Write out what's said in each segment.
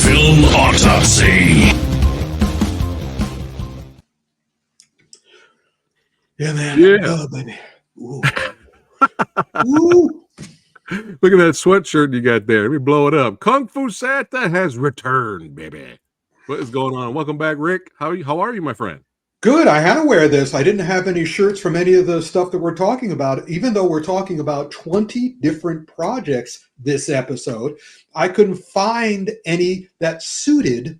Film Autopsy. Yeah, man. Yeah. Oh, baby. Ooh. Ooh. Look at that sweatshirt you got there. Let me blow it up. Kung Fu Santa has returned, baby. What is going on? Welcome back, Rick. How are you, my friend? Good. I had to wear this. I didn't have any shirts from any of the stuff that we're talking about. Even though we're talking about 20 different projects this episode, I couldn't find any that suited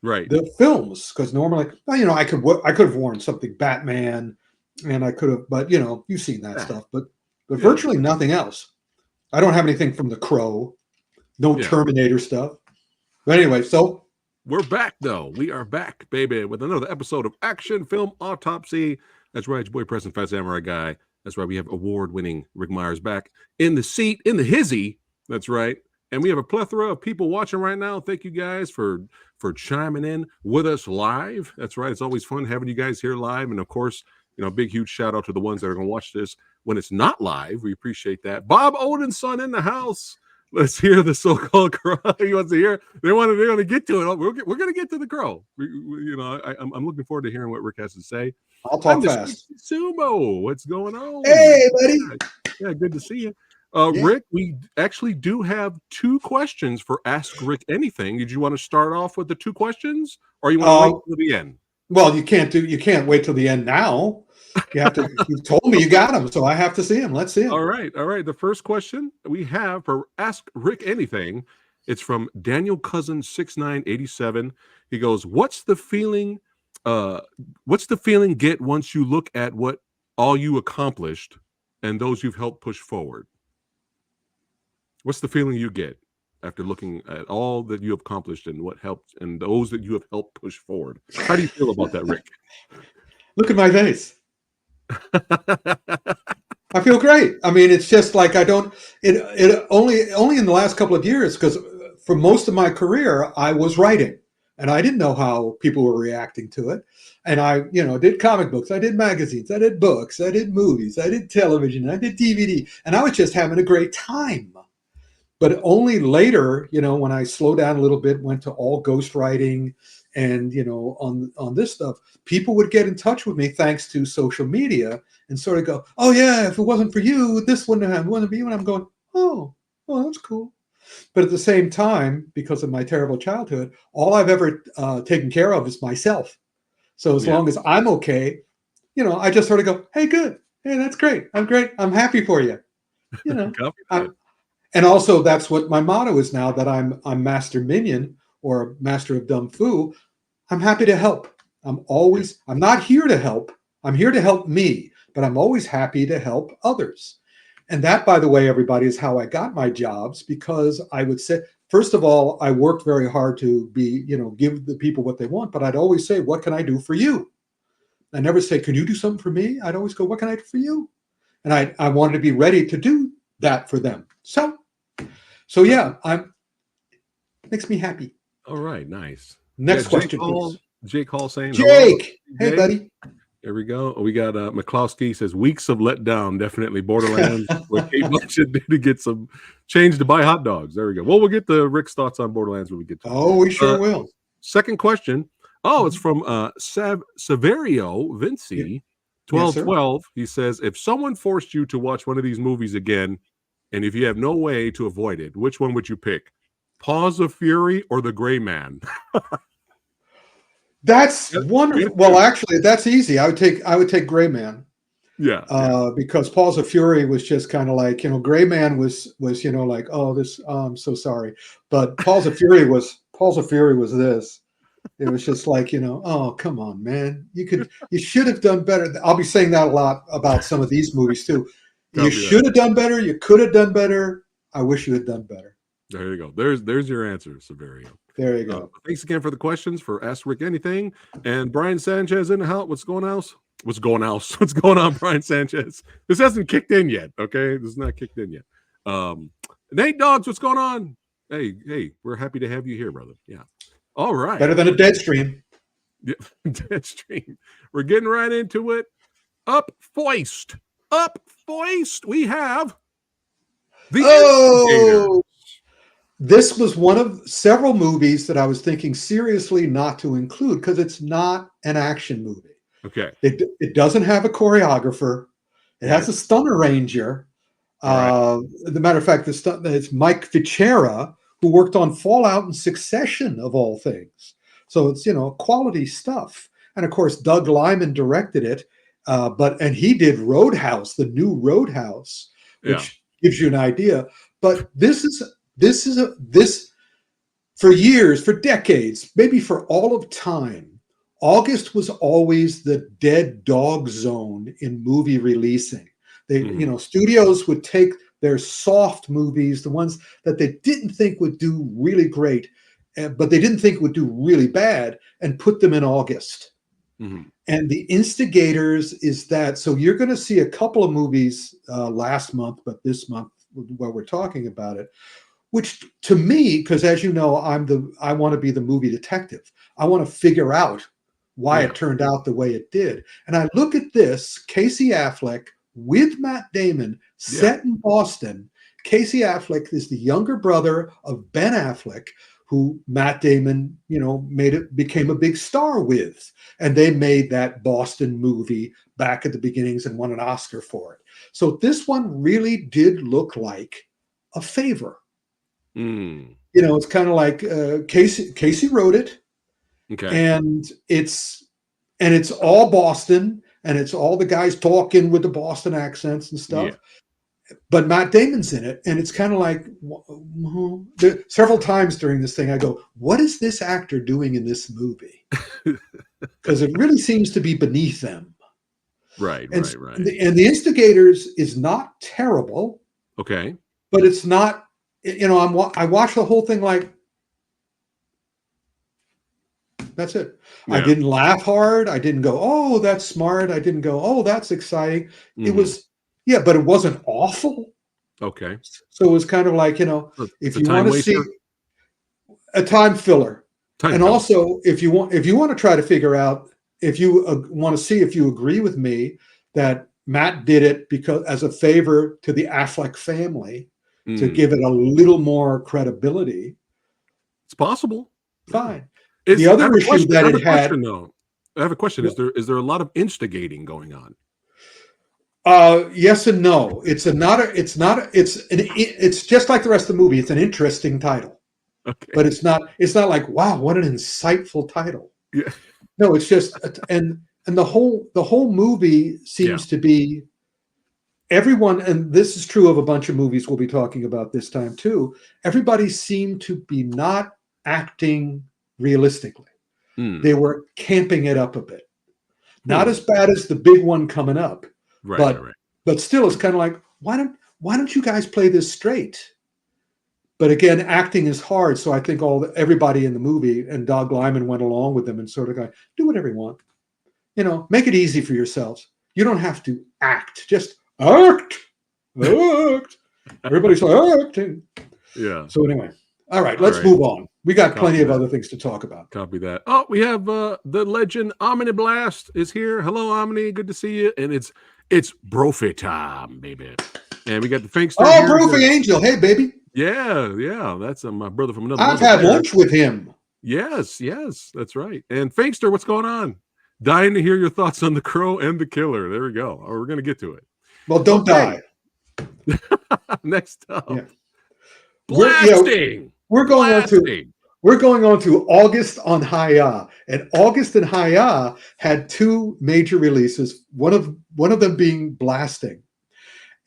the films. Because normally, I could have worn something Batman, and I could have, but you've seen that stuff. But virtually nothing else. I don't have anything from The Crow. No Terminator stuff. But anyway, so. We're back, though. We are back, baby, with another episode of Action Film Autopsy. That's right, your boy, President PhatSamuraiGuy. That's right, we have award-winning Rick Myers back in the seat, in the hizzy. That's right. And we have a plethora of people watching right now. Thank you guys for chiming in with us live. That's right. It's always fun having you guys here live. And, of course, big, huge shout-out to the ones that are going to watch this when it's not live. We appreciate that. Bob Odin's son in the house. Let's hear the so-called crow. He wants to hear. They're going to get to it. We're going to get to the crow. I'm looking forward to hearing what Rick has to say. I'll talk fast. Sumo, what's going on? Hey, buddy. Yeah, good to see you. Rick, we actually do have 2 questions for Ask Rick Anything. Did you want to start off with the 2 questions, or you want to wait till the end? Well, you can't wait till the end now. You have to. You told me you got them, so I have to see them. Let's see them. All right. The first question we have for Ask Rick Anything, it's from Daniel Cousin 6987. He goes, "What's the feeling? What's the feeling get once you look at what all you accomplished and those you've helped push forward? What's the feeling you get after looking at all that you have accomplished and what helped and those that you have helped push forward? How do you feel about that, Rick?" Look at my face. I feel great. I mean, it's just like it only in the last couple of years, because for most of my career I was writing and I didn't know how people were reacting to it. And I, did comic books, I did magazines, I did books, I did movies, I did television, I did DVD, and I was just having a great time. But only later, when I slowed down a little bit, went to all ghostwriting and, on this stuff, people would get in touch with me thanks to social media and sort of go, "Oh yeah, if it wasn't for you, this wouldn't have happened. It wasn't for you." And I'm going, oh, that's cool. But at the same time, because of my terrible childhood, all I've ever taken care of is myself. So as long as I'm okay, I just sort of go, "Hey, good. Hey, that's great. I'm great. I'm happy for you." And also that's what my motto is now that I'm Master Minion or Master of Dumb Fu. I'm happy to help. I'm not here to help. I'm here to help me, but I'm always happy to help others. And that, by the way, everybody, is how I got my jobs, because I would say, first of all, I worked very hard to give the people what they want, but I'd always say, "What can I do for you?" I never say, "Can you do something for me?" I'd always go, "What can I do for you?" And I wanted to be ready to do that for them. So yeah, it makes me happy. All right, nice. Next question, please. Jake Hall saying, "Jake, hello. Hey, buddy." There we go. We got McCloskey says, "Weeks of letdown, definitely Borderlands." With Kate Blanchett to get some change to buy hot dogs. There we go. Well, we'll get the Rick's thoughts on Borderlands when we get to it. Oh, we sure will. Second question. Oh, it's from Severio Vinci 1212. He says, "If someone forced you to watch one of these movies again, and if you have no way to avoid it, which one would you pick? Paws of Fury or The Gray Man?" That's wonderful. Well, actually, that's easy. I would take Gray Man. Yeah. Because Paws of Fury was just kind of like, Gray Man was like, "Oh, this, I'm so sorry." But Paws of Fury was this. It was just like, "Oh, come on, man. You should have done better." I'll be saying that a lot about some of these movies too. You should have done better. You could have done better. I wish you had done better. There you go. There's your answer, Severio. There you go. Thanks again for the questions for Ask Rick Anything. And Brian Sanchez in the house. What's going on? What's going on, Brian Sanchez? This hasn't kicked in yet. Okay, this is not kicked in yet. Nate Dogs, what's going on? Hey, we're happy to have you here, brother. Yeah. All right. Better than a dead stream. Yeah, dead stream. We're getting right into it. Up foist. We have the Instigators. this was one of several movies that I was thinking seriously not to include because it's not an action movie. Okay. It doesn't have a choreographer. It has Right. a stunt arranger. All The matter of fact, it's Mike Fichera, who worked on Fallout and Succession, of all things. So it's, quality stuff. And of course, Doug Liman directed it, and he did Roadhouse, the new Roadhouse, which gives you an idea. But this for years, for decades, maybe for all of time, August was always the dead dog zone in movie releasing. Studios would take their soft movies, the ones that they didn't think would do really great, but they didn't think would do really bad, and put them in August. Mm-hmm. And The Instigators is that. So you're going to see a couple of movies last month, but this month, while we're talking about it, which to me, because as you know, I want to be the movie detective. I want to figure out why it turned out the way it did. And I look at this, Casey Affleck with Matt Damon, set in Boston. Casey Affleck is the younger brother of Ben Affleck, who Matt Damon, became a big star with. And they made that Boston movie back at the beginnings and won an Oscar for it. So this one really did look like a favor. It's kind of like Casey wrote it. Okay. And it's all Boston, and it's all the guys talking with the Boston accents and stuff. Yeah. But Matt Damon's in it, and it's kind of like several times during this thing, I go, "What is this actor doing in this movie?" Because it really seems to be beneath them. Right. And The Instigators is not terrible. Okay. But it's not. I watched the whole thing like. That's it. Yeah. I didn't laugh hard. I didn't go, "Oh, that's smart." I didn't go, "Oh, that's exciting." Mm-hmm. It was, but it wasn't awful. Okay. So it was kind of like, if you want to see a time filler, also if you want to try to figure out, if you want to see if you agree with me that Matt did it because as a favor to the Affleck family to give it a little more credibility, it's possible. Fine. The other issue that it had. I have a question. Is there a lot of instigating going on? Yes and no. It's just like the rest of the movie. It's an interesting title, but it's not like, wow, what an insightful title. Yeah. No, it's just and the whole movie seems to be everyone, and this is true of a bunch of movies we'll be talking about this time too. Everybody seemed to be not acting realistically. They were camping it up a bit. Not as bad as the big one coming up, but still, it's kind of like, why don't you guys play this straight? But again, acting is hard, so I think everybody in the movie, and Doug Liman went along with them and sort of going, do whatever you want, make it easy for yourselves. You don't have to act, just act. Everybody's acting. Yeah. So anyway. All right, let's move on. We got plenty of other things to talk about. Copy that. Oh, we have the legend Omni Blast is here. Hello, Omni. Good to see you. And it's Brophy time, baby. And we got the Finkster. Oh, Brophy Angel. Hey, baby. Yeah. That's my brother from another. I've had lunch with him. Yes, that's right. And Finkster, what's going on? Dying to hear your thoughts on The Crow and The Killer. There we go. We're going to get to it. Well, don't die. Next up. Yeah. Blasting. We're going on to August on Hi-Ya, and August and Hi-Ya had two major releases. One of them being Blasting,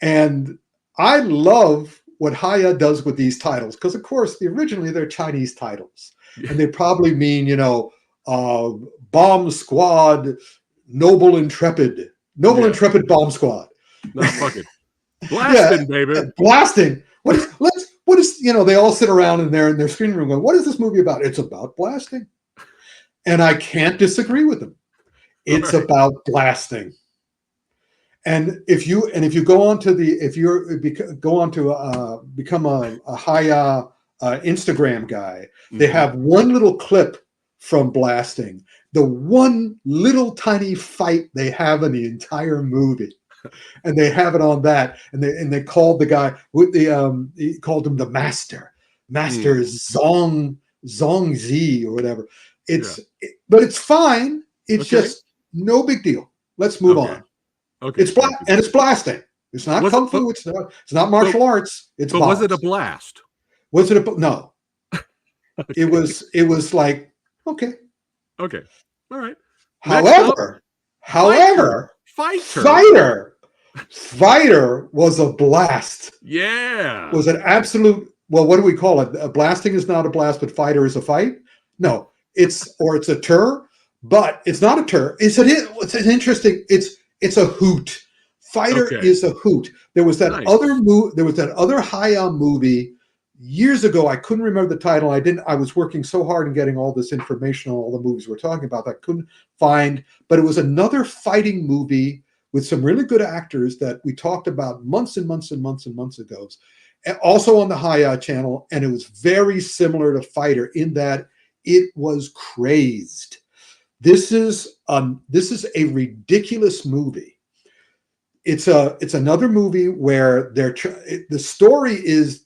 and I love what Hi-Ya does with these titles because, of course, originally they're Chinese titles, and they probably mean Bomb Squad, Noble Intrepid Bomb Squad. No, fuck it. Blasting, baby. Blasting. What is they all sit around in their screening room going, what is this movie about? It's about blasting. And I can't disagree with them. It's about blasting. And if you go on to become a Hi-Ya Instagram guy, they have one little clip from Blasting, the one little tiny fight they have in the entire movie. And they have it on that, and they called the guy with he called him the master, Master Zong Z or whatever. But it's fine. It's just no big deal. Let's move on. Okay. It's it's blasting. It's not kung fu. It's not martial arts. It's but bombs. Was it a blast? Was it a no? It was like okay. Okay. All right. However, Fighter was a blast. Yeah. Was an absolute, well, what do we call it? A blasting is not a blast, but fighter is a fight? No, it's a tur, but it's not a tur. It's an interesting, it's a hoot. Fighter is a hoot. There was that other Hayao movie years ago. I couldn't remember the title. I was working so hard in getting all this information on all the movies we're talking about that I couldn't find, but it was another fighting movie with some really good actors that we talked about months and months and months and months ago. And also on the Hayao channel, and it was very similar to Fighter in that it was crazed. This is a ridiculous movie. It's another movie where the story is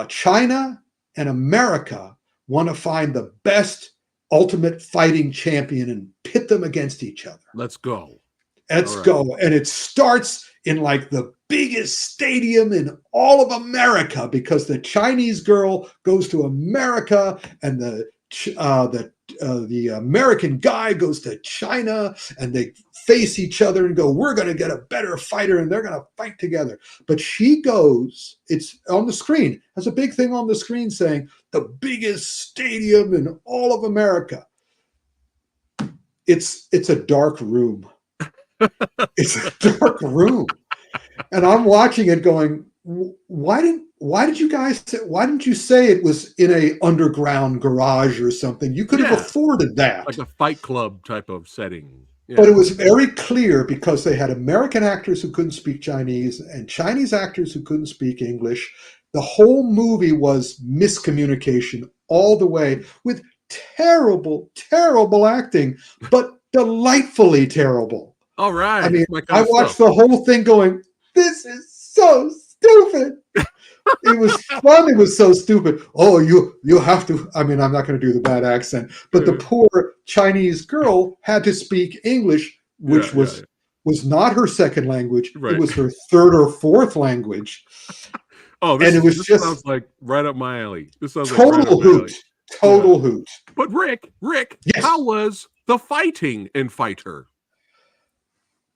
China and America want to find the best ultimate fighting champion and pit them against each other. Let's go. Let's go. And it starts in like the biggest stadium in all of America because the Chinese girl goes to America and the American guy goes to China and they face each other and go, we're going to get a better fighter and they're going to fight together. But she goes, it's on the screen, has a big thing on the screen saying the biggest stadium in all of America. It's a dark room. It's a dark room. And I'm watching it going, why didn't you say it was in a underground garage or something? You could have afforded that. Like a Fight Club type of setting. Yeah. But it was very clear because they had American actors who couldn't speak Chinese and Chinese actors who couldn't speak English. The whole movie was miscommunication all the way with terrible, terrible acting, but delightfully terrible. All right. I mean, I watched the whole thing going, this is so stupid. It was fun. It was so stupid. Oh, you have to. I mean, I'm not going to do the bad accent, but the poor Chinese girl had to speak English, which was not her second language. Right. It was her third or fourth language. This sounds like right up my alley. This sounds total like right hoot. Total hoot. But Rick, yes. How was the fighting in Fighter?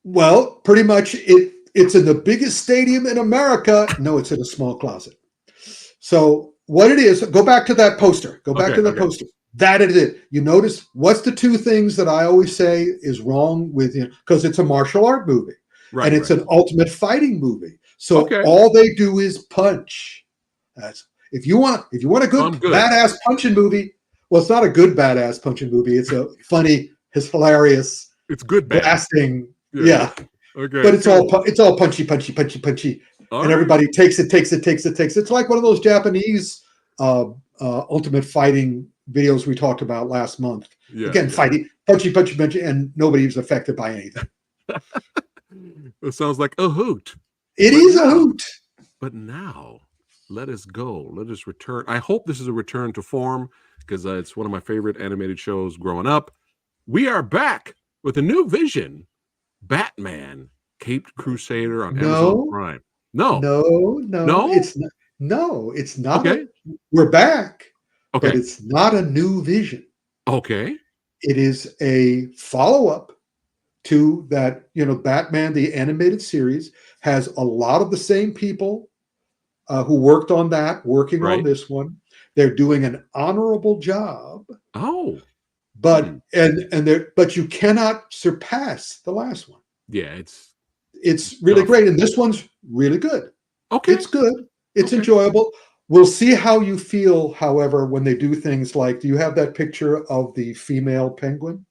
Well, pretty much it's in the biggest stadium in America. No, it's in a small closet. So what it is, go back to that poster. Poster. That is it. You notice what's the two things that I always say is wrong with it? Because it's a martial art movie. Right, and it's an ultimate fighting movie. So all they do is punch. If you want a good badass punching movie, well, it's not a good badass punching movie. It's a funny, it's hilarious. It's good blasting. Yeah. Okay. But it's all punchy. All and everybody takes it. It's like one of those Japanese ultimate fighting videos we talked about last month. Fighting, punchy, and nobody was affected by anything. It sounds like a hoot. It is a hoot. But now, let us go. Let us return. I hope this is a return to form because it's one of my favorite animated shows growing up. We are back with a new vision. Batman, Caped Crusader on Amazon Prime. No, it's not. Okay. We're back. Okay. But it's not a new vision. Okay. It is a follow-up to that, Batman, the animated series, has a lot of the same people who worked on that, working on this one. They're doing an honorable job. Oh. But but you cannot surpass the last one. Yeah, it's really great, and this one's really good. Okay, it's good. It's enjoyable. We'll see how you feel, however, when they do things like. Do you have that picture of the female penguin?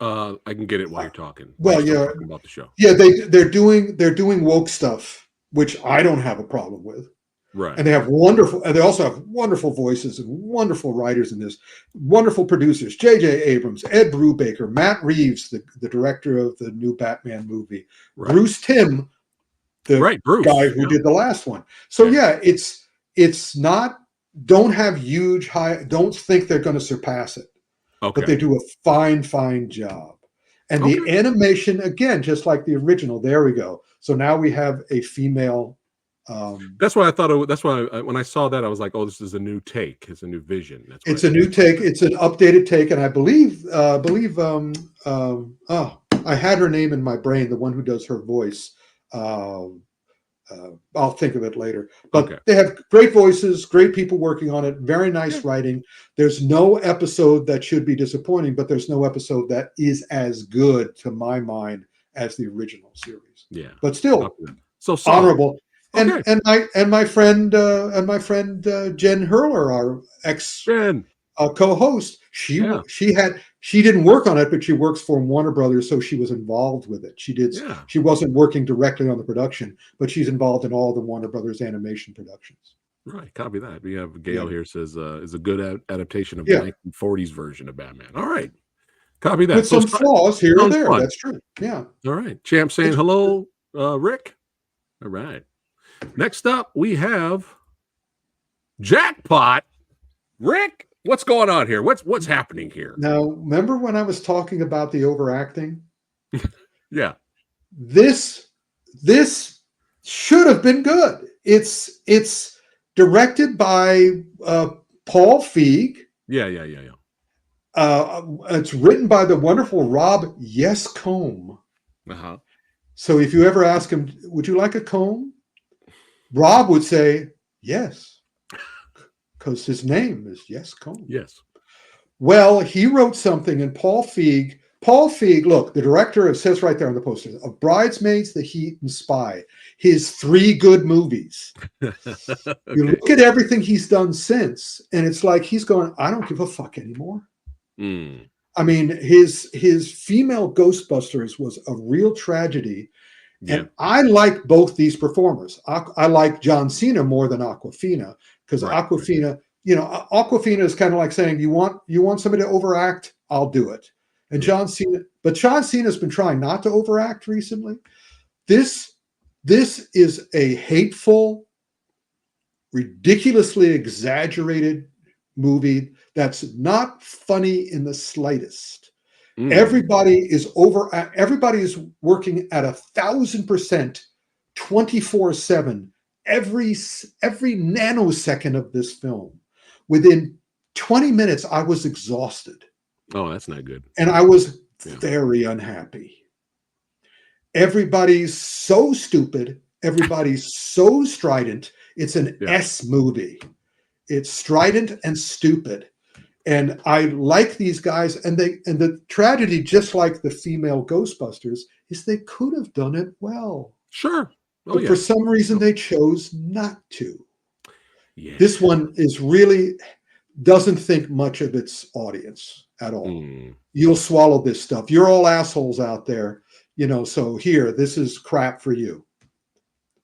I can get it while you're talking. Well, talking about the show. Yeah, they're doing woke stuff, which I don't have a problem with. Right. And they also have wonderful voices and wonderful writers in this, wonderful producers, J.J. Abrams, Ed Brubaker, Matt Reeves, the director of the new Batman movie, Bruce Timm, the guy who did the last one. So it's not don't have huge high. Don't think they're going to surpass it, but they Okay. do a fine job. And the Okay. animation, again, just like the original. There we go. So now we have a female. That's why I thought. That's why when I saw that, I was like, "Oh, this is a new take. It's a new vision." That's why. It's a new take. It's an updated take, and I believe oh, I had her name in my brain. The one who does her voice. I'll think of it later. But Okay. they have great voices, great people working on it, very nice Yeah. writing. There's no episode that should be disappointing, but there's no episode that is as good to my mind as the original series. Yeah. But still So solid. honorable. Okay. And my friend Jen Hurler, our ex Jen. co-host, she didn't work on it, but she works for Warner Brothers, so she was involved with it. Yeah. She wasn't working directly on the production, but she's involved in all the Warner Brothers animation productions. Right. Copy that. We have Gail here says is a good adaptation of Yeah. the 1940s version of Batman. All right. Copy that. With some flaws here or sounds there. fun. That's true. Yeah. All right. Champ saying hello, Rick. All right. Next up, we have Jackpot. Rick, what's going on here? What's happening here? Now, remember when I was talking about the overacting? Yeah. This should have been good. It's directed by Paul Feig. Yeah. It's written by the wonderful Rob Yes Combe. Uh-huh. So if you ever ask him, would you like a comb? Rob would say, yes, because his name is Yes Combe. Yes. Well, he wrote something, and Paul Feig, look, the director, it says right there on the poster, of Bridesmaids, The Heat, and Spy, his 3 good movies. Okay. You look at everything he's done since, and it's like he's going, I don't give a fuck anymore. Mm. I mean, his female Ghostbusters was a real tragedy. Yeah. And I like both these performers. I like John Cena more than Awkwafina, because Awkwafina, Awkwafina is kind of like saying, you want somebody to overact, I'll do it. And John Cena's been trying not to overact recently. This is a hateful, ridiculously exaggerated movie that's not funny in the slightest. Everybody is working at 1,000%, 24/7, every nanosecond of this film. Within 20 minutes, I was exhausted. Oh, that's not good. And I was very unhappy. Everybody's so stupid. Everybody's so strident. It's an S movie. It's strident and stupid. And I like these guys, and the tragedy, just like the female Ghostbusters, is they could have done it well. Sure. But for some reason they chose not to. Yeah. This one doesn't think much of its audience at all. You'll swallow this stuff. You're all assholes out there, so here, this is crap for you.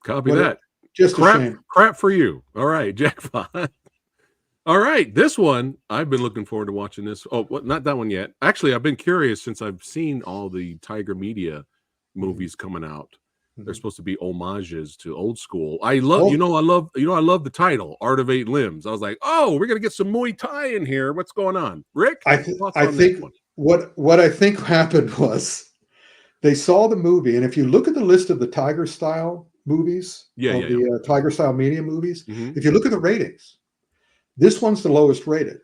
Copy that. Just a shame. Crap for you. All right, Jackpot. All right, this one, I've been looking forward to watching this. Oh, not that one yet. Actually, I've been curious since I've seen all the Tiger Media movies coming out. They're supposed to be homages to old school. I love the title, Art of 8 Limbs. I was like, oh, we're gonna get some Muay Thai in here. What's going on, Rick? I think what I think happened was they saw the movie, and if you look at the list of the Tiger style movies, the Tiger style media movies, if you look at the ratings, this one's the lowest rated.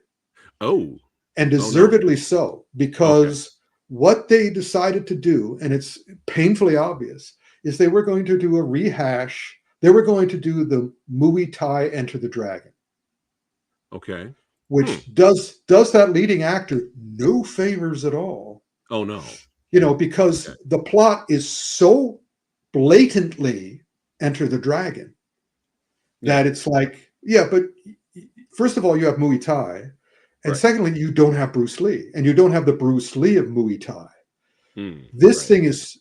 Oh. And deservedly so, because what they decided to do, and it's painfully obvious, is they were going to do a rehash. They were going to do the Muay Thai Enter the Dragon. Okay. Which does that leading actor no favors at all. Oh, no. Because the plot is so blatantly Enter the Dragon that it's like, but first of all, you have Muay Thai. And secondly, you don't have Bruce Lee. And you don't have the Bruce Lee of Muay Thai. This thing is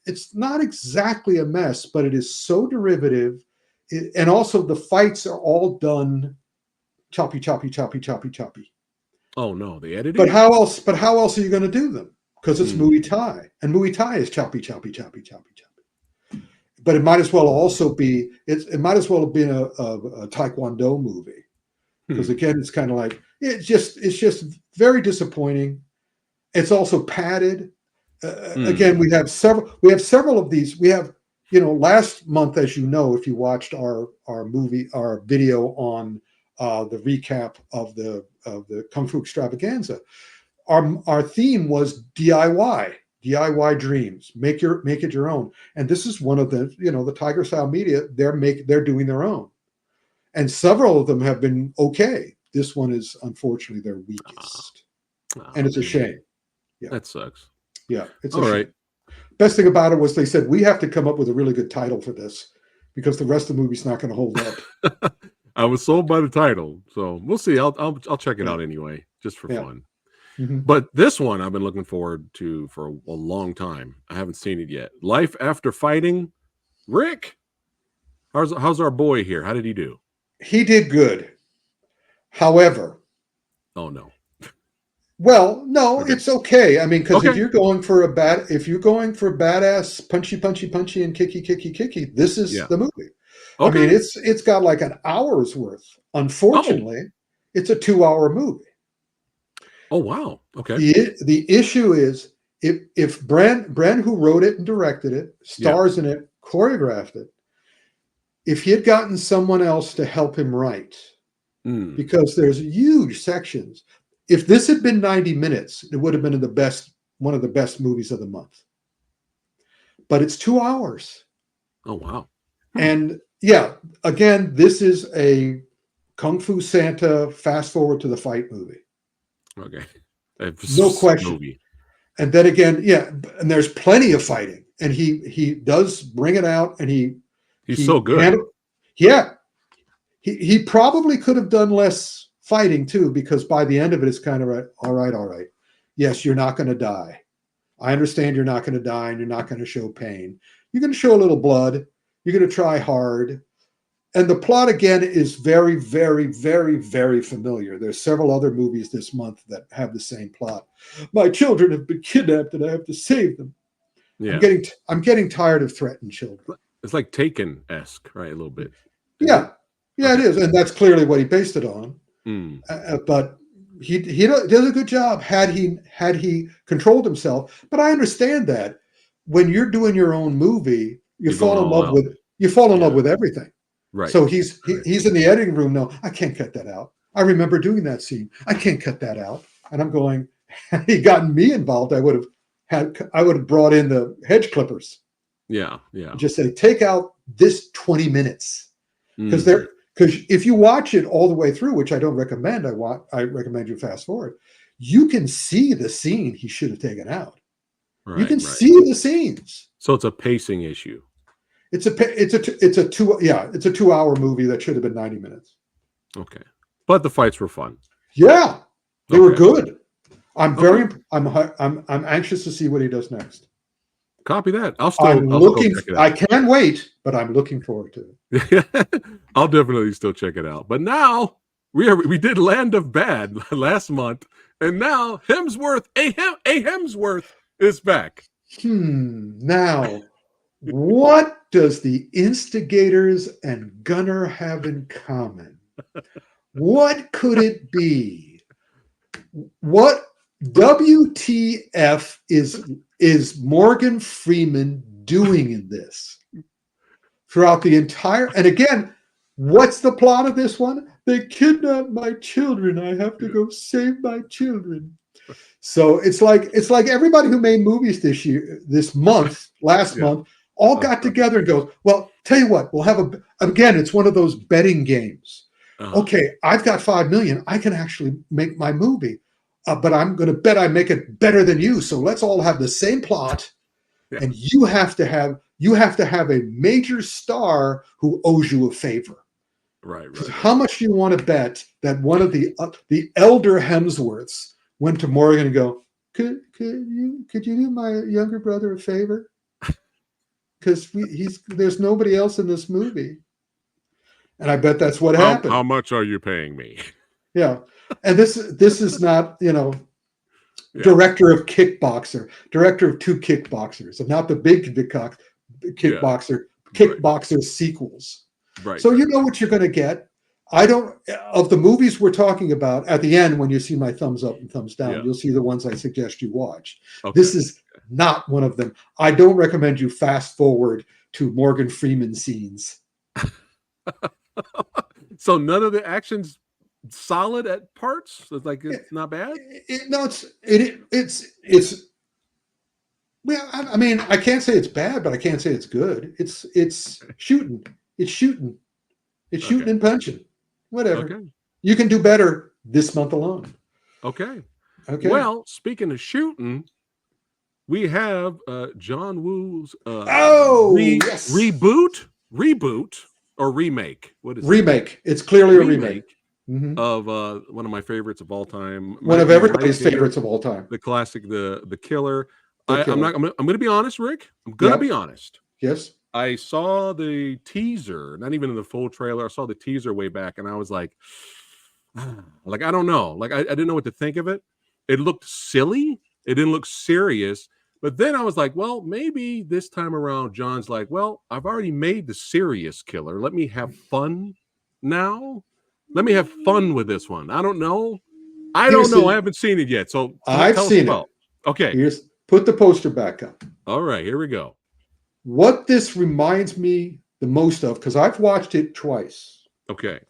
it's not exactly a mess, but it is so derivative. And also the fights are all done choppy. Oh, no, the editing? But how else are you going to do them? Because it's Muay Thai. And Muay Thai is choppy. but it might as well also be it might as well have been a Taekwondo movie, because again, it's kind of like it's just very disappointing. It's also padded. Again, we have several of these. We have, last month, as you know, if you watched our video on the recap of the Kung Fu Extravaganza, our theme was DIY dreams. Make it your own. And this is one of the the Tiger Style Media. They're doing their own, and several of them have been okay. This one is unfortunately their weakest, and it's a shame. Yeah, that sucks. Yeah, it's all right. Best thing about it was they said we have to come up with a really good title for this, because the rest of the movie's not going to hold up. I was sold by the title, so we'll see. I'll check it out anyway, just for fun. Mm-hmm. But this one I've been looking forward to for a long time. I haven't seen it yet. Life After Fighting. Rick, how's our boy here? How did he do? He did good. However, oh no. Well, no, okay. It's okay. I mean, because if you're going for badass punchy and kicky, this is the movie. Okay. I mean, it's got like an hour's worth. Unfortunately, it's a 2-hour movie. Oh wow. Okay. The issue is if Bren, who wrote it and directed it, stars in it, choreographed it, if he had gotten someone else to help him write, because there's huge sections. If this had been 90 minutes, it would have been one of the best movies of the month. But it's 2 hours. Oh, wow. And again, this is a Kung Fu Santa fast forward to the fight movie. Okay. No question. Movie. And then again, and there's plenty of fighting. And he does bring it out, and he's so good. He probably could have done less fighting too, because by the end of it, it's kind of all right. Yes, you're not going to die. I understand you're not going to die, and you're not going to show pain. You're going to show a little blood. You're going to try hard. And the plot, again, is very, very, very, very familiar. There's several other movies this month that have the same plot. My children have been kidnapped, and I have to save them. Yeah. I'm getting tired of threatened children. It's like Taken-esque, right? A little bit. Yeah, it is. And that's clearly what he based it on. But he does a good job had he controlled himself. But I understand that when you're doing your own movie, you fall in love with everything. Right. So he's in the editing room. No, I can't cut that out. I remember doing that scene. I can't cut that out. And I'm going, had he gotten me involved, I would have brought in the hedge clippers. Yeah. Just say, take out this 20 minutes. Because if you watch it all the way through, which I don't recommend, I recommend you fast forward. You can see the scene he should have taken out. Right, you can see the scenes. So it's a pacing issue. It's a 2-hour movie that should have been 90 minutes. Okay, but the fights were fun. Yeah, they were good. I'm anxious to see what he does next. Copy that. I can't wait, but I'm looking forward to it. I'll definitely still check it out. But now we did Land of Bad last month, and now Hemsworth, a Hemsworth is back. Now, what does the instigators and Gunner have in common? What could it be? What WTF is Morgan Freeman doing in this throughout the entire? And again, what's the plot of this one? They kidnapped my children. I have to go save my children. So it's like everybody who made movies last month, all got together and goes, well, tell you what, we'll have it's one of those betting games. Okay, I've got $5 million. I can actually make my movie. But I'm going to bet I make it better than you. So let's all have the same plot, and you have to have a major star who owes you a favor. Right. How much do you want to bet that one of the elder Hemsworths went to Morgan and go, could you do my younger brother a favor? Because there's nobody else in this movie, and I bet that's what happened. How much are you paying me? Yeah. And this is not, director of two kickboxers, and not the big kickboxer Kickboxer sequels. Right. So you know what you're going to get. I don't, of the movies we're talking about, at the end, when you see my thumbs up and thumbs down, you'll see the ones I suggest you watch. Okay. This is not one of them. I don't recommend you fast forward to Morgan Freeman scenes. So none of the action's solid at parts? It's like, it's not bad? It's well, I mean, I can't say it's bad, but I can't say it's good. It's shooting. It's shooting. It's shooting and punching. Whatever. Okay. You can do better this month alone. Okay. Okay. Well, speaking of shooting, we have John Woo's reboot or remake. What is remake? It? It's clearly a remake of one of my favorites of all time. One of everybody's favorites of all time. The classic, the Killer. I'm going to be honest, Rick. I'm going to be honest. Yes. I saw the teaser, not even in the full trailer. I saw the teaser way back, and I was like, I don't know. Like, I didn't know what to think of it. It looked silly. It didn't look serious. But then I was like, well, maybe this time around, John's like, well, I've already made the serious Killer. Let me have fun now. Let me have fun with this one. I don't know. I haven't seen it yet. So I've seen it. Okay. Put the poster back up. All right, here we go. What this reminds me the most of, because I've watched it twice. Okay.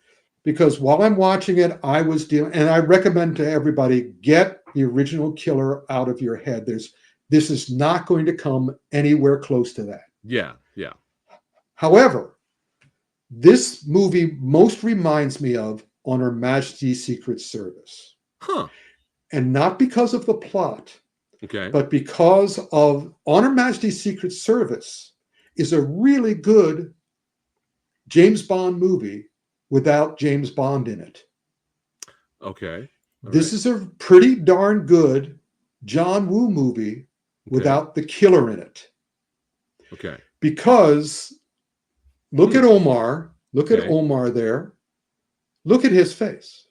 Because while I'm watching it, I was dealing, and I recommend to everybody, get the original Killer out of your head. This is not going to come anywhere close to that. Yeah. However, this movie most reminds me of On Her Majesty's Secret Service. Huh. And not because of the plot. Okay. But because of On Her Majesty's Secret Service is a really good James Bond movie without James Bond in it. Okay. This is a pretty darn good John Woo movie without the Killer in it. Okay. Because look at Omar. Look at Omar there. Look at his face.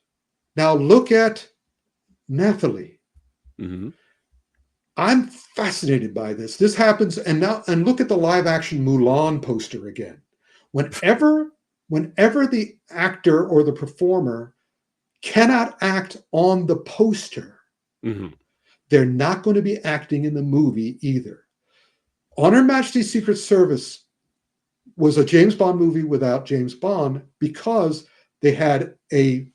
Now look at Nathalie. Mm-hmm. I'm fascinated by this. This happens, and look at the live action Mulan poster again. Whenever the actor or the performer cannot act on the poster, they're not going to be acting in the movie either. On Her Majesty's Secret Service was a James Bond movie without James Bond because they had a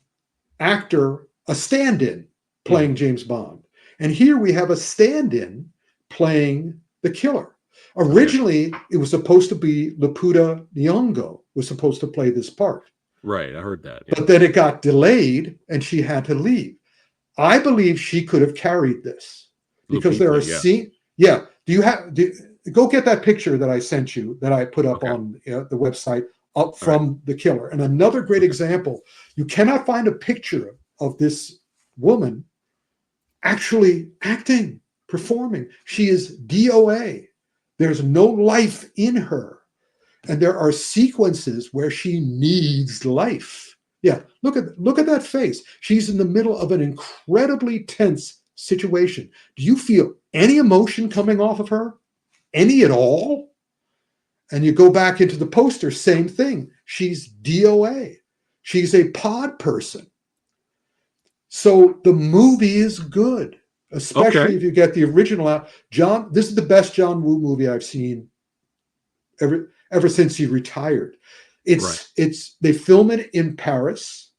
stand-in playing James Bond. And here we have a stand-in playing the Killer. Originally, it was supposed to be Lupita Nyong'o was supposed to play this part. Right, I heard that. Yeah. But then it got delayed and she had to leave. I believe she could have carried this because there are scenes. Yeah. Go get that picture that I sent you that I put up on the website up from the Killer. And another great example, you cannot find a picture of this woman actually acting, performing. She is DOA. There's no life in her. And there are sequences where she needs life. Yeah, look at that face. She's in the middle of an incredibly tense situation. Do you feel any emotion coming off of her? Any at all? And you go back into the poster, same thing. She's DOA. She's a pod person. So the movie is good, especially if you get the original out. This is the best John Woo movie I've seen ever since he retired. They film it in Paris.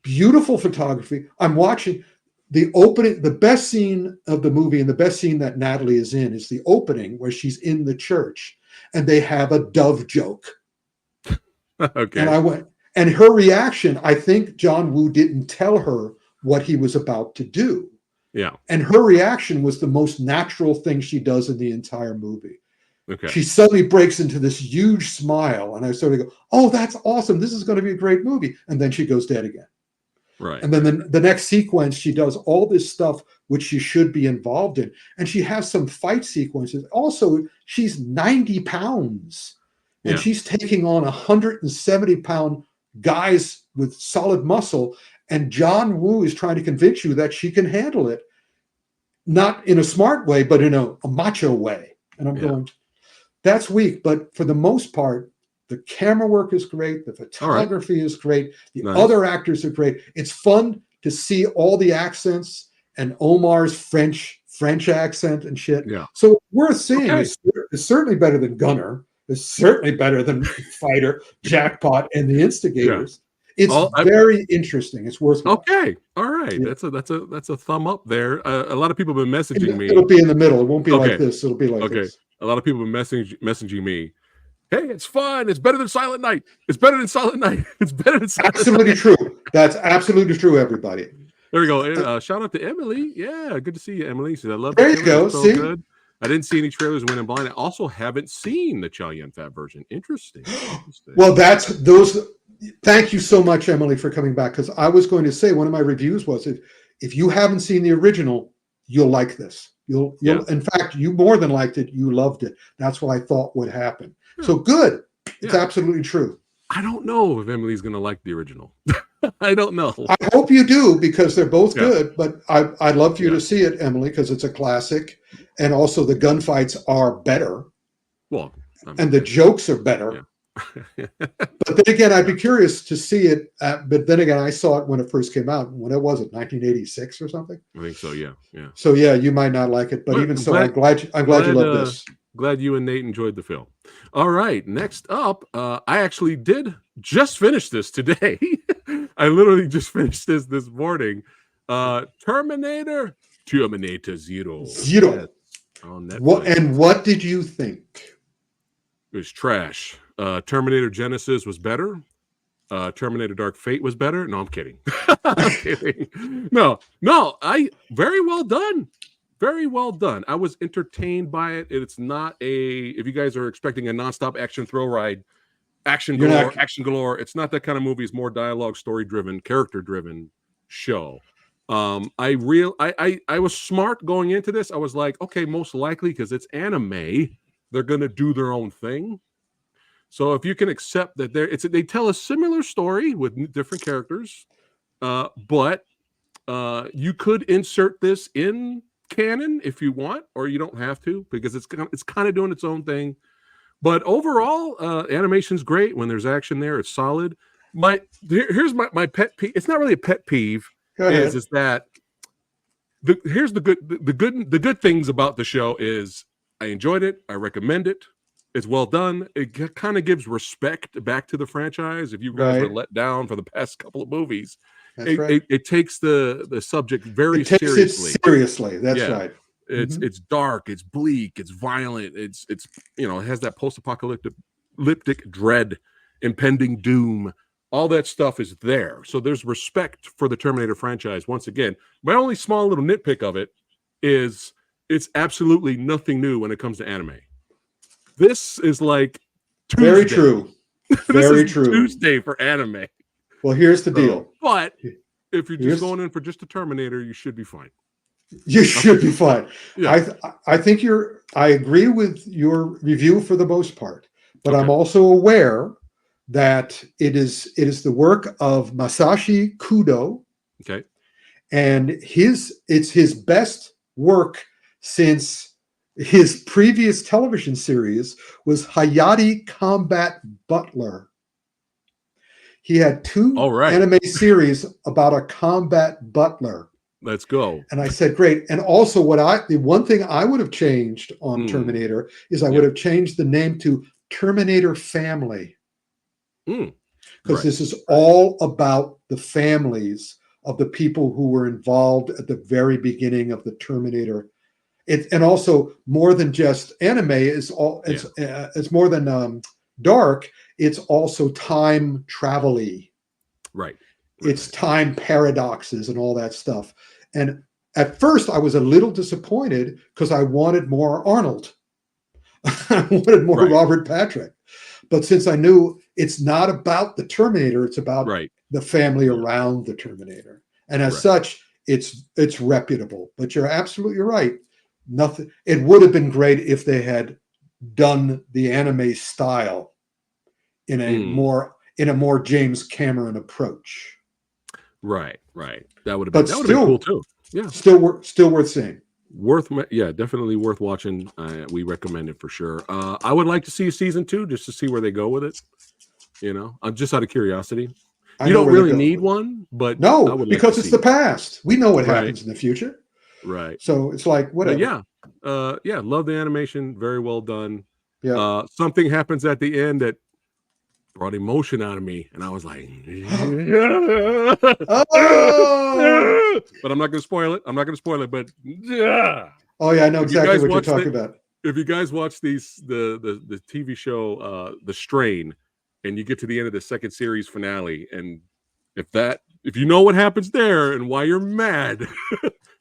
Beautiful photography. I'm watching the opening. The best scene of the movie and the best scene that Natalie is in is the opening where she's in the church and they have a dove joke. And I went, and her reaction, I think John Woo didn't tell her what he was about to do. Yeah. And her reaction was the most natural thing she does in the entire movie. Okay. She suddenly breaks into this huge smile. And I sort of go, oh, that's awesome. This is going to be a great movie. And then she goes dead again. Right. And then the next sequence, she does all this stuff which she should be involved in. And she has some fight sequences. Also, she's 90 pounds. And she's taking on 170-pound guys with solid muscle. And John Woo is trying to convince you that she can handle it. Not in a smart way, but in a macho way. And I'm going, that's weak. But for the most part, the camera work is great. The photography is great. The other actors are great. It's fun to see all the accents and Omar's French accent and shit. Yeah. So worth seeing. It's certainly better than Gunner. It's certainly better than Fighter, Jackpot, and the Instigators. It's very interesting. It's worth watching. Okay. All right. Yeah. That's a thumb up there. A lot of people have been messaging me. It'll be in the middle. It won't be like this. It'll be like this. A lot of people have been messaging me. Hey, it's fun. It's better than Silent Night. It's better than Silent Night. It's better than Silent Absolutely Night. True. That's absolutely true, everybody. There we go. Shout out to Emily. Yeah, good to see you, Emily. She said, I love there you go. So see? Good. I didn't see any trailers when I'm blind. I also haven't seen the Chow Yun Fat version. Interesting. Well, that's those. Thank you so much, Emily, for coming back. Because I was going to say one of my reviews was if you haven't seen the original, you'll like this. You'll in fact, you more than liked it. You loved it. That's what I thought would happen. Yeah. So good. It's absolutely true. I don't know if Emily's going to like the original. I don't know. I hope you do because they're both good. But I'd love for you to see it, Emily, because it's a classic, and also the gunfights are better. Well, and the jokes are better. Yeah. But then again, I'd be curious to see it. But then again, I saw it when it first came out. When it was it 1986 or something? I think so. Yeah. So yeah, you might not like it, but even so, I'm glad you love this. Glad you and Nate enjoyed the film. All right, next up, I actually did just finish this today. I literally just finished this morning. Terminator Zero. Yes, on Netflix. What did you think? It was trash. Terminator Genesis was better. Terminator Dark Fate was better. No, I'm kidding. I'm kidding. No, I very well done. Very well done. I was entertained by it. It's not if you guys are expecting a nonstop action throw ride, action galore. It's not that kind of movie. It's more dialogue, story driven, character driven show. I was smart going into this. I was like, okay, most likely because it's anime, they're gonna do their own thing. So if you can accept that they tell a similar story with different characters, but you could insert this in canon if you want, or you don't have to because it's kind of doing its own thing. But overall, animation's great. When there's action there, it's solid. Here's my pet peeve. It's not really a pet peeve. Is that here's the good things about the show is I enjoyed it. I recommend it. It's well done. It kind of gives respect back to the franchise. If you guys were let down for the past couple of movies, it takes the subject very seriously. That's right. It's dark. It's bleak. It's violent. It's it has that post-apocalyptic dread, impending doom. All that stuff is there. So there's respect for the Terminator franchise. Once again, my only small little nitpick of it is it's absolutely nothing new when it comes to anime. This is like Tuesday. Very true. Very true. Tuesday for anime. Well, here's the deal. But if you're just going in for just a Terminator, you should be fine. You should be fine. Yeah. I think I agree with your review for the most part, but I'm also aware that it is the work of Masashi Kudo. Okay. And it's his best work since his previous television series was Hayate Combat Butler. He had two anime series about a combat butler. Let's go. And I said, great. And also the one thing I would have changed on Terminator is I would have changed the name to Terminator Family. Because this is all about the families of the people who were involved at the very beginning of the Terminator. And also more than just anime it's more than dark. It's also time travel-y. Right. It's time paradoxes and all that stuff. And at first I was a little disappointed because I wanted more Arnold. I wanted more Robert Patrick. But since I knew it's not about the Terminator, it's about the family around the Terminator. And as such, it's reputable. But you're absolutely right. Nothing. It would have been great if they had done the anime style in a more James Cameron approach. Right. That would have been cool too. Yeah. Still worth seeing. Definitely worth watching. We recommend it for sure. I would like to see a season 2 just to see where they go with it. I'm just out of curiosity. I You know don't where they're really going need with it. one, but I No, would like to because it's see the it. past. We know what Right, happens in the future. right. So it's like, But whatever. yeah, love the animation. Very well done. Yeah. Something happens at the end that brought emotion out of me, and I was like, Oh! but I'm not going to spoil it. But yeah, Oh, yeah, I know if you exactly guys what you're watch talking about. if you guys watch the TV show The Strain, and you get to the end of the second series finale, and if you know what happens there and why you're mad,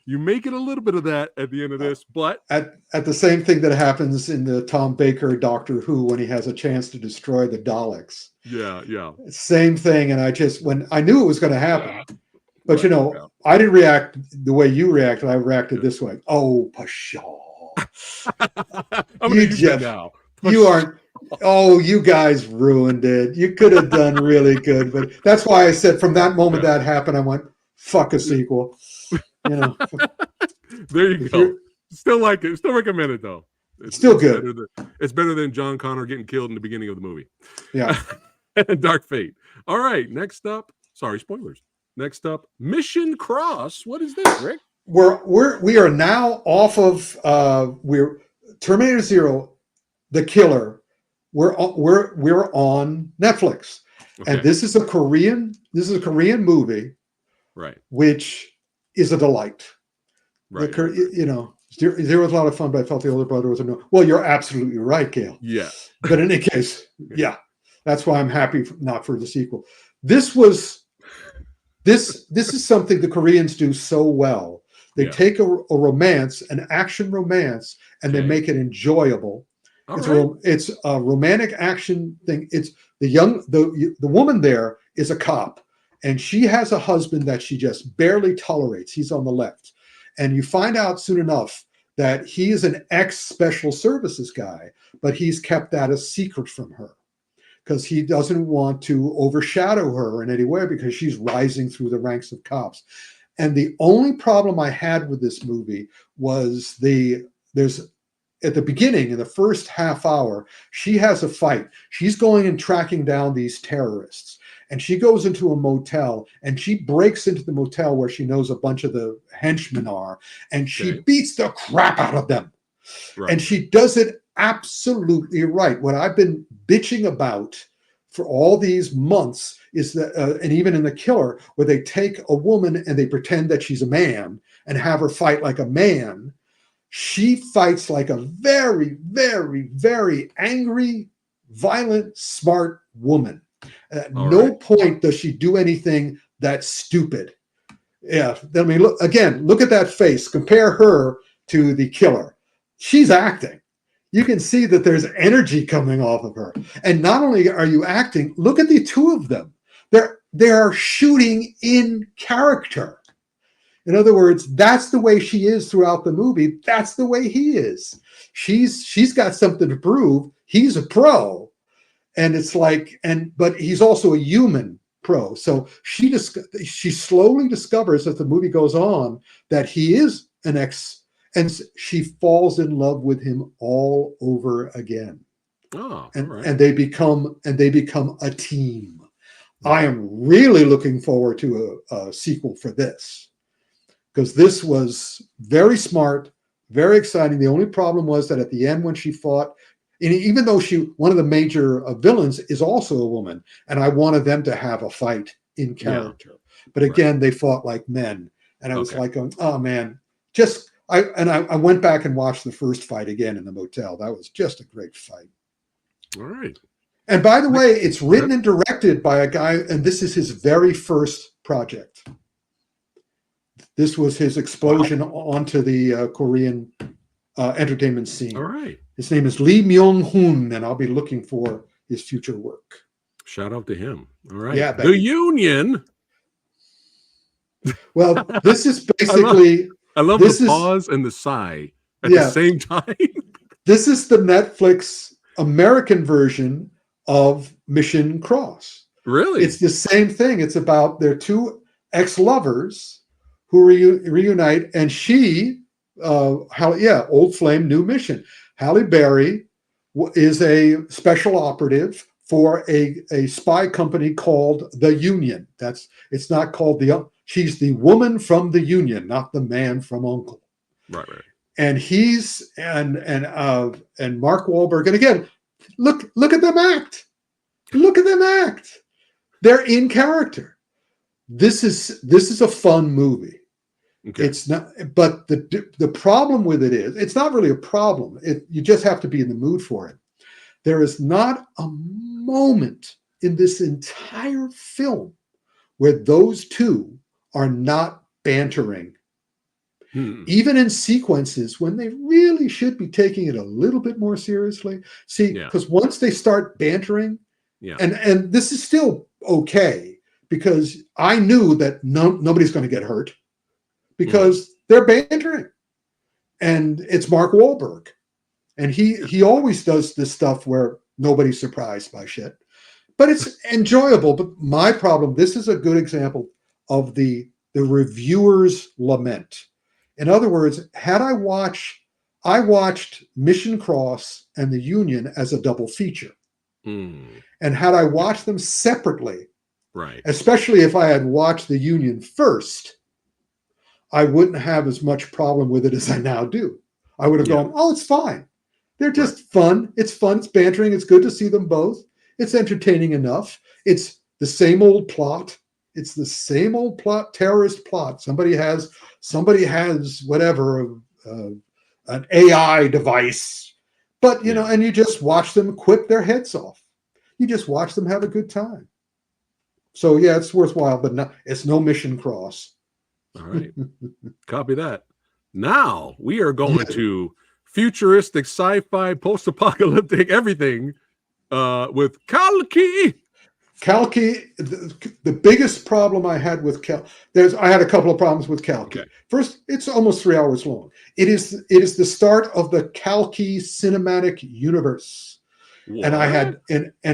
you make it a little bit of that at the end of this, but At the same thing that happens in the Tom Baker Doctor Who when he has a chance to destroy the Daleks. yeah. Same thing. And when I knew it was going to happen, but Right, I didn't react the way you reacted. I reacted this way. Oh, pshaw. I'm going You to use that just, now. you aren't, oh, you guys ruined it. You could have done really good. But that's why I said from that moment that happened, I went, fuck a sequel. There you If go. you're Still like it. Still recommend it though. still good. It's better than John Connor getting killed in the beginning of the movie. Yeah. Dark Fate. All right. Next up. Sorry, spoilers. Next up, Mission Cross. What is this, Rick? We are now off of we're Terminator Zero, The Killer. We're on Netflix, and this is a Korean movie, right? Which is a delight. Right. Zero was a lot of fun, but I felt the older brother was a no. Well, you're absolutely right, Gail. Yeah. But in any case, yeah, that's why I'm happy not for the sequel. This is something the Koreans do so well. They take a romance, an action romance, and they make it enjoyable. It's a romantic action thing. It's the woman there is a cop, and she has a husband that she just barely tolerates. He's on the left. And you find out soon enough that he is an ex-special services guy, but he's kept that a secret from her because he doesn't want to overshadow her in any way because she's rising through the ranks of cops. And the only problem I had with this movie was there's at the beginning, in the first half hour, she has a fight. She's going and tracking down these terrorists. And she goes into a motel and she breaks into the motel where she knows a bunch of the henchmen are. And she beats the crap out of them. Right. And she does it absolutely right. What I've been bitching about for all these months is that, and even in The Killer, where they take a woman and they pretend that she's a man and have her fight like a man. She fights like a very, very, very angry, violent, smart woman. At no point does she do anything that's stupid. Yeah. I mean, look at that face. Compare her to The Killer. She's acting. You can see that there's energy coming off of her. And not only are you acting, look at the two of them. They are shooting in character. In other words, that's the way she is throughout the movie. That's the way he is. She's got something to prove. He's a pro. And it's like, but he's also a human pro. So she slowly discovers as the movie goes on that he is an ex, and she falls in love with him all over again. Oh, and they become a team. I am really looking forward to a sequel for this because this was very smart, very exciting. The only problem was that at the end when she fought. And even though one of the major villains is also a woman, and I wanted them to have a fight in character, but again, they fought like men, and I was like, going, "Oh man!" I went back and watched the first fight again in the motel. That was just a great fight. All right. And by the way, it's written and directed by a guy, and this is his very first project. This was his explosion onto the Korean entertainment scene. All right. His name is Lee Myung-hoon, and I'll be looking for his future work. Shout out to him. All right. Yeah, The Union. Well, this is basically... I love the pause and the sigh at the same time. This is the Netflix American version of Mission Cross. Really? It's the same thing. It's about their two ex-lovers who reunite, and she Old Flame, New Mission. Halle Berry is a special operative for a spy company called the Union. It's not called she's the woman from the Union, not the man from Uncle. Right. And he's and Mark Wahlberg. And again, look at them act. Look at them act. They're in character. This is a fun movie. Okay. It's not, but the problem with it is it's not really a problem. You just have to be in the mood for it. There is not a moment in this entire film where those two are not bantering. Even in sequences when they really should be taking it a little bit more seriously. See, because once they start bantering, and this is still okay because I knew that nobody's going to get hurt because they're bantering, and it's Mark Wahlberg, and he always does this stuff where nobody's surprised by shit, but it's enjoyable. But my problem, this is a good example of the reviewer's lament. In other words, I watched Mission Cross and the Union as a double feature. And had I watched them separately, right, especially if I had watched the Union first, I wouldn't have as much problem with it as I now do. I would have gone, oh, it's fine. They're just fun. It's fun. It's bantering. It's good to see them both. It's entertaining enough. It's the same old plot. It's the same old plot, terrorist plot. Somebody has whatever, an AI device. But, and you just watch them quip their heads off. You just watch them have a good time. So, yeah, it's worthwhile, but it's no Mission Cross. All right. Copy that. Now we are going to futuristic, sci-fi, post-apocalyptic everything with Kalki. Kalki, the biggest problem I had with I had a couple of problems with Kalki. Okay. First, it's almost 3 hours long. It is the start of the Kalki cinematic universe. What? And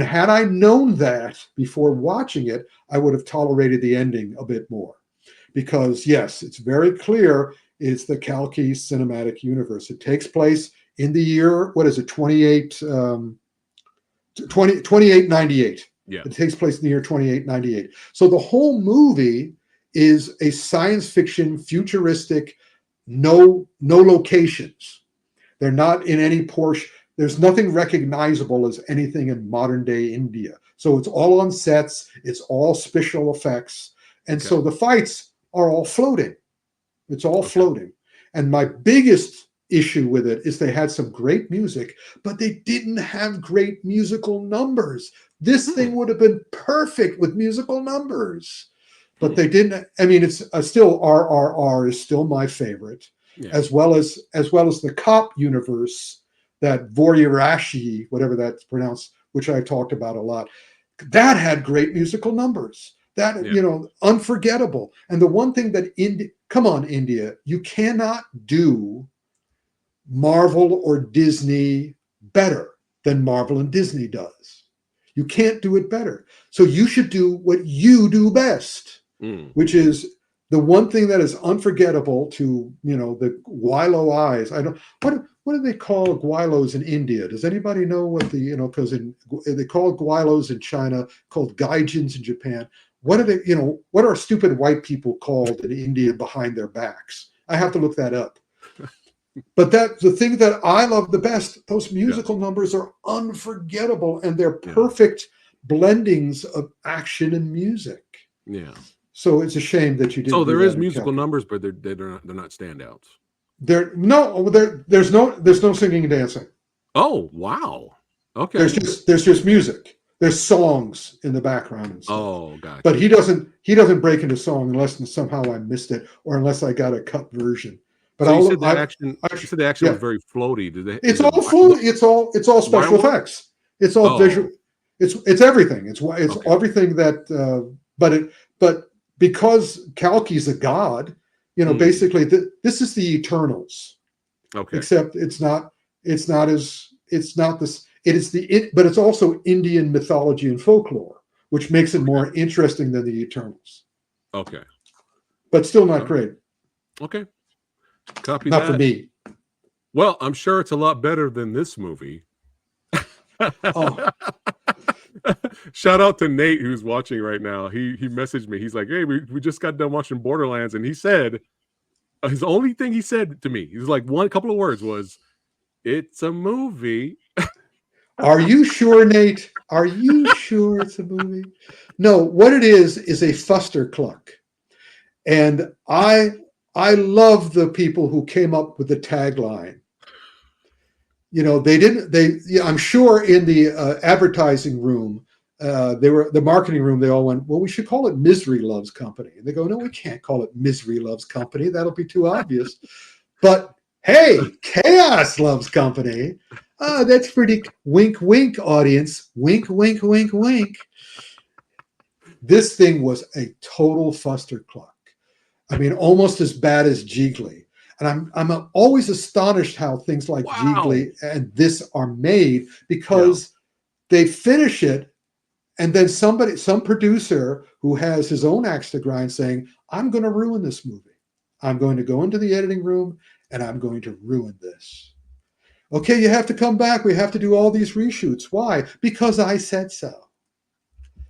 had I known that before watching it, I would have tolerated the ending a bit more. Because yes, it's very clear it's the Kalki cinematic universe. It takes place in the year, 2898. Yeah. It takes place in the year 2898. So the whole movie is a science fiction, futuristic, no locations. They're not in any portion. There's nothing recognizable as anything in modern day India. So it's all on sets. It's all special effects. And so the fights are all floating. It's all floating. And my biggest issue with it is they had some great music, but they didn't have great musical numbers. This thing would have been perfect with musical numbers, but they didn't. I mean, it's still RRR is still my favorite, as well as the cop universe, that Voryarashi, whatever that's pronounced, which I talked about a lot. That had great musical numbers. That, unforgettable. And the one thing that come on, India, you cannot do Marvel or Disney better than Marvel and Disney does. You can't do it better. So you should do what you do best, which is the one thing that is unforgettable to, the Guilo eyes. I don't, what do they call Guilos in India? Does anybody know what because they call Guilos in China, called Gaijins in Japan. What are they, what are stupid white people called in India behind their backs? I have to look that up. But that's the thing that I love the best. Those musical numbers are unforgettable, and they're perfect blendings of action and music. Yeah. So it's a shame that you didn't. So there is musical numbers, but they're not standouts. There's no singing and dancing. Oh wow. Okay. There's just music. There's songs in the background and stuff. Oh, gotcha. But he doesn't break into song unless somehow I missed it or unless I got a cut version. But so you said the action was very floaty. It's all floaty. It's all special effects. It's all visual. It's everything. It's everything that. But because Kalki's a god, basically this is the Eternals. Okay. Except but it's also Indian mythology and folklore, which makes it more interesting than the Eternals. Okay. But still not great. Okay. Copy Not that. for me. Well, I'm sure it's a lot better than this movie. Oh. Shout out to Nate who's watching right now. He messaged me. He's like, "Hey, we just got done watching Borderlands," and he said his only thing he said to me, he was like one couple of words was, "It's a movie." Are you sure, Nate? Are you sure it's a movie? No, what it is a fuster cluck. And I love the people who came up with the tagline. You know, I'm sure in the advertising room, the marketing room, they all went, well, we should call it Misery Loves Company. And they go, no, we can't call it Misery Loves Company. That'll be too obvious. But hey, Chaos Loves Company. That's pretty wink, wink, audience. Wink, wink, wink, wink. This thing was a total fuster cluck. I mean, almost as bad as Jiggly. And I'm always astonished how things like Jiggly and this are made, because they finish it and then some producer who has his own axe to grind saying, I'm going to ruin this movie. I'm going to go into the editing room and I'm going to ruin this. Okay, you have to come back. We have to do all these reshoots. Why? Because I said so.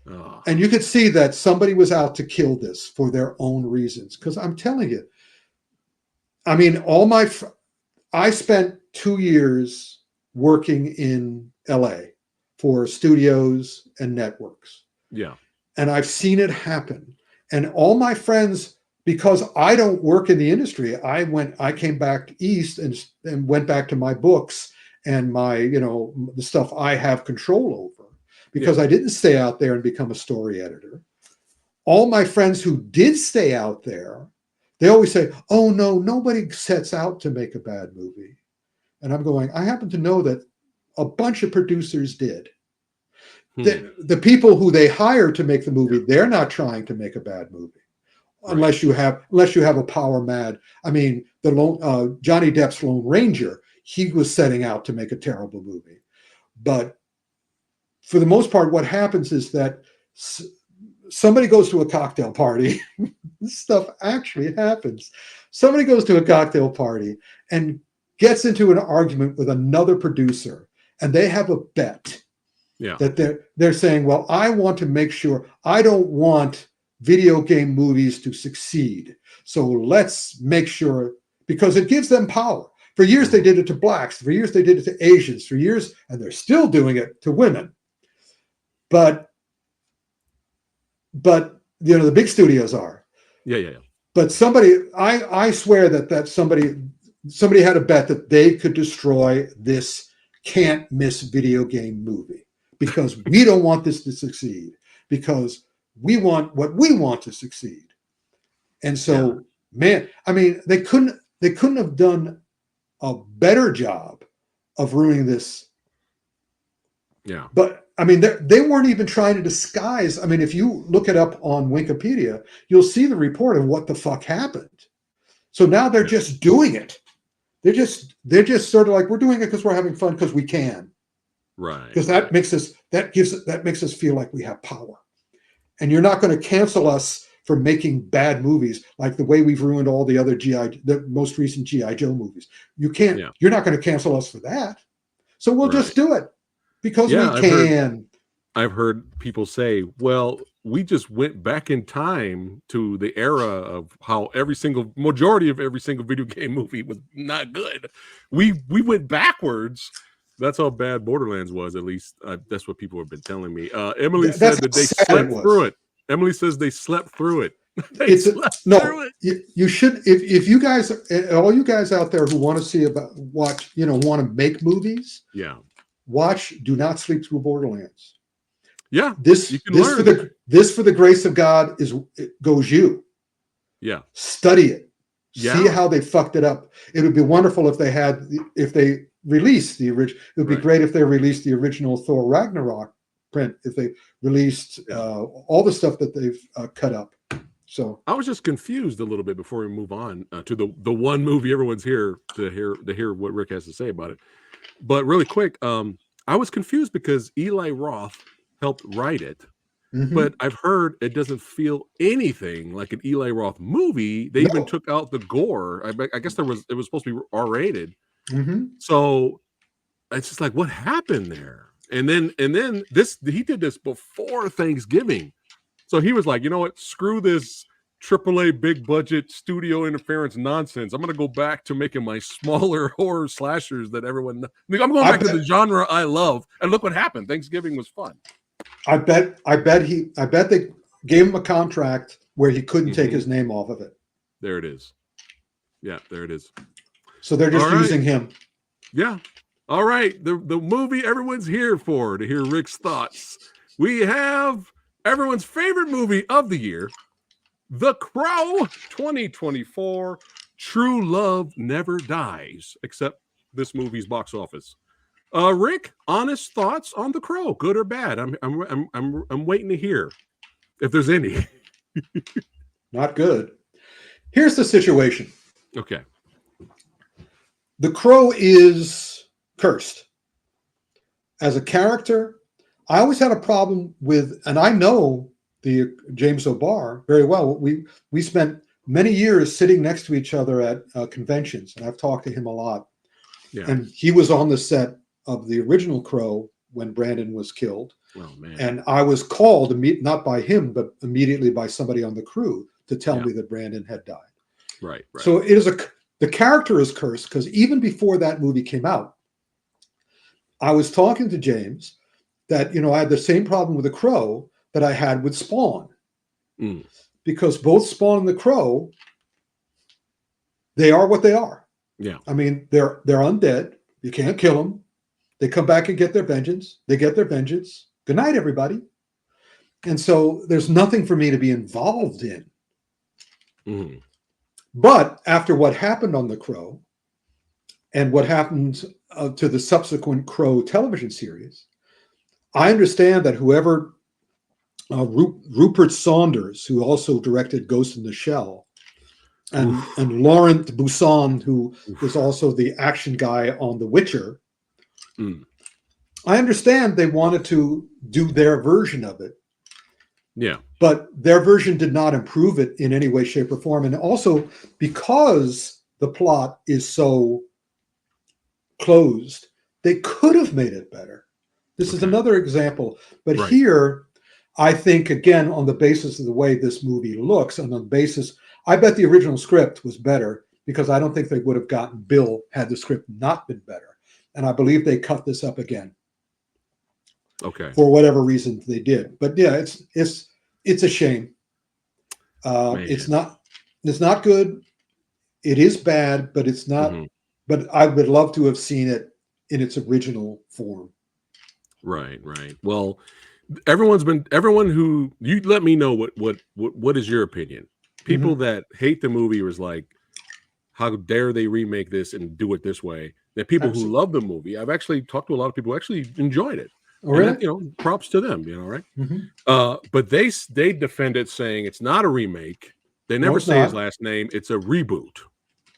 Oh. And you could see that somebody was out to kill this for their own reasons. Because I'm telling you, I mean, I spent 2 years working in LA for studios and networks. Yeah. And I've seen it happen. And all my friends, because I don't work in the industry, I came back east and went back to my books and my, the stuff I have control over, because I didn't stay out there and become a story editor. All my friends who did stay out there, they always say, oh no, nobody sets out to make a bad movie. And I'm going, I happen to know that a bunch of producers did. The people who they hire to make the movie, they're not trying to make a bad movie. Right. Unless you have a power mad. I mean, Johnny Depp's Lone Ranger, he was setting out to make a terrible movie. But for the most part, what happens is that somebody goes to a cocktail party. This stuff actually happens. Somebody goes to a cocktail party and gets into an argument with another producer, and they have a bet. Yeah. That they're saying, well, I want to make sure, I don't want video game movies to succeed. So let's make sure, because it gives them power. For years, they did it to blacks. For years, they did it to Asians. For years, and they're still doing it to women. But the big studios are. Yeah. But I swear that somebody had a bet that they could destroy this can't miss video game movie, because we don't want this to succeed, because we want what we want to succeed. And so, man, I mean, they couldn't have done a better job of ruining this. Yeah. But I mean, they weren't even trying to disguise. I mean, if you look it up on Wikipedia, you'll see the report of what the fuck happened. So now they're just doing it. They're just sort of like, we're doing it because we're having fun because we can. Right. Because that makes us feel like we have power. And you're not going to cancel us for making bad movies like the way we've ruined all the other the most recent G.I. Joe movies. You can't. Yeah. You're not going to cancel us for that. So we'll just do it because we can. I've heard people say, well, we just went back in time to the era of how majority of every single video game movie was not good. We went backwards. That's how bad Borderlands was, at least. That's what people have been telling me. Emily said that they slept through it. Emily says they slept through it. You should, if you guys, all you guys out there who want to want to make movies, watch Do Not Sleep Through Borderlands. Yeah, this for the grace of God goes you. Yeah, study it. Yeah. See how they fucked it up. It would be wonderful if they released the original. It would be great if they released the original Thor Ragnarok print. If they released all the stuff that they've cut up. So I was just confused a little bit before we move on to the one movie everyone's here to hear what Rick has to say about it. But really quick, I was confused because Eli Roth helped write it, But I've heard it doesn't feel anything like an Eli Roth movie. They even took out the gore. I guess it was supposed to be R-rated. So it's just like, what happened there? And then he did this before Thanksgiving. So he was like, you know what? Screw this AAA big budget studio interference nonsense. I'm going to go back to making my smaller horror slashers that everyone. I'm going back to the genre I love. And look what happened. Thanksgiving was fun. I bet they gave him a contract where he couldn't take his name off of it. There it is. Yeah, there it is. So they're just using him. Yeah. All right. The movie everyone's here for, to hear Rick's thoughts. We have everyone's favorite movie of the year, The Crow 2024. True Love Never Dies, except this movie's box office. Rick, honest thoughts on The Crow, good or bad? I'm waiting to hear if there's any. Not good. Here's the situation. Okay. The Crow is cursed. As a character, I always had a problem with, and I know the James O'Barr very well. We spent many years sitting next to each other at conventions, and I've talked to him a lot. Yeah. And he was on the set of the original Crow when Brandon was killed. Oh, man. And I was called, not by him, but immediately by somebody on the crew to tell me that Brandon had died. Right. So it is the character is cursed, because even before that movie came out, I was talking to James that, I had the same problem with The Crow that I had with Spawn. Because both Spawn and The Crow, they are what they are. Yeah. I mean, they're undead. You can't kill them. They come back and get their vengeance. They get their vengeance. Good night, everybody. And so there's nothing for me to be involved in. But after what happened on The Crow and what happened to the subsequent Crow television series, I understand that whoever Rupert Saunders, who also directed Ghost in the Shell, and Laurent Busson, who was also the action guy on The Witcher, I understand they wanted to do their version of it. Yeah. But their version did not improve it in any way, shape, or form. And also, because the plot is so closed, they could have made it better. This is another example. But here, I think, again, on the basis of the way this movie looks, and on the basis, I bet the original script was better, because I don't think they would have gotten Bill had the script not been better. And I believe they cut this up again. Okay. For whatever reason they did. But yeah, it's a shame. It's not good. It is bad, but it's not. But I would love to have seen it in its original form. Right. Well, everyone who, you let me know what is your opinion. People that hate the movie was like, how dare they remake this and do it this way? The people who love the movie, I've actually talked to a lot of people who actually enjoyed it. Oh, really? And, props to them, right? But they defend it, saying it's not a remake. They never say his last name. It's a reboot.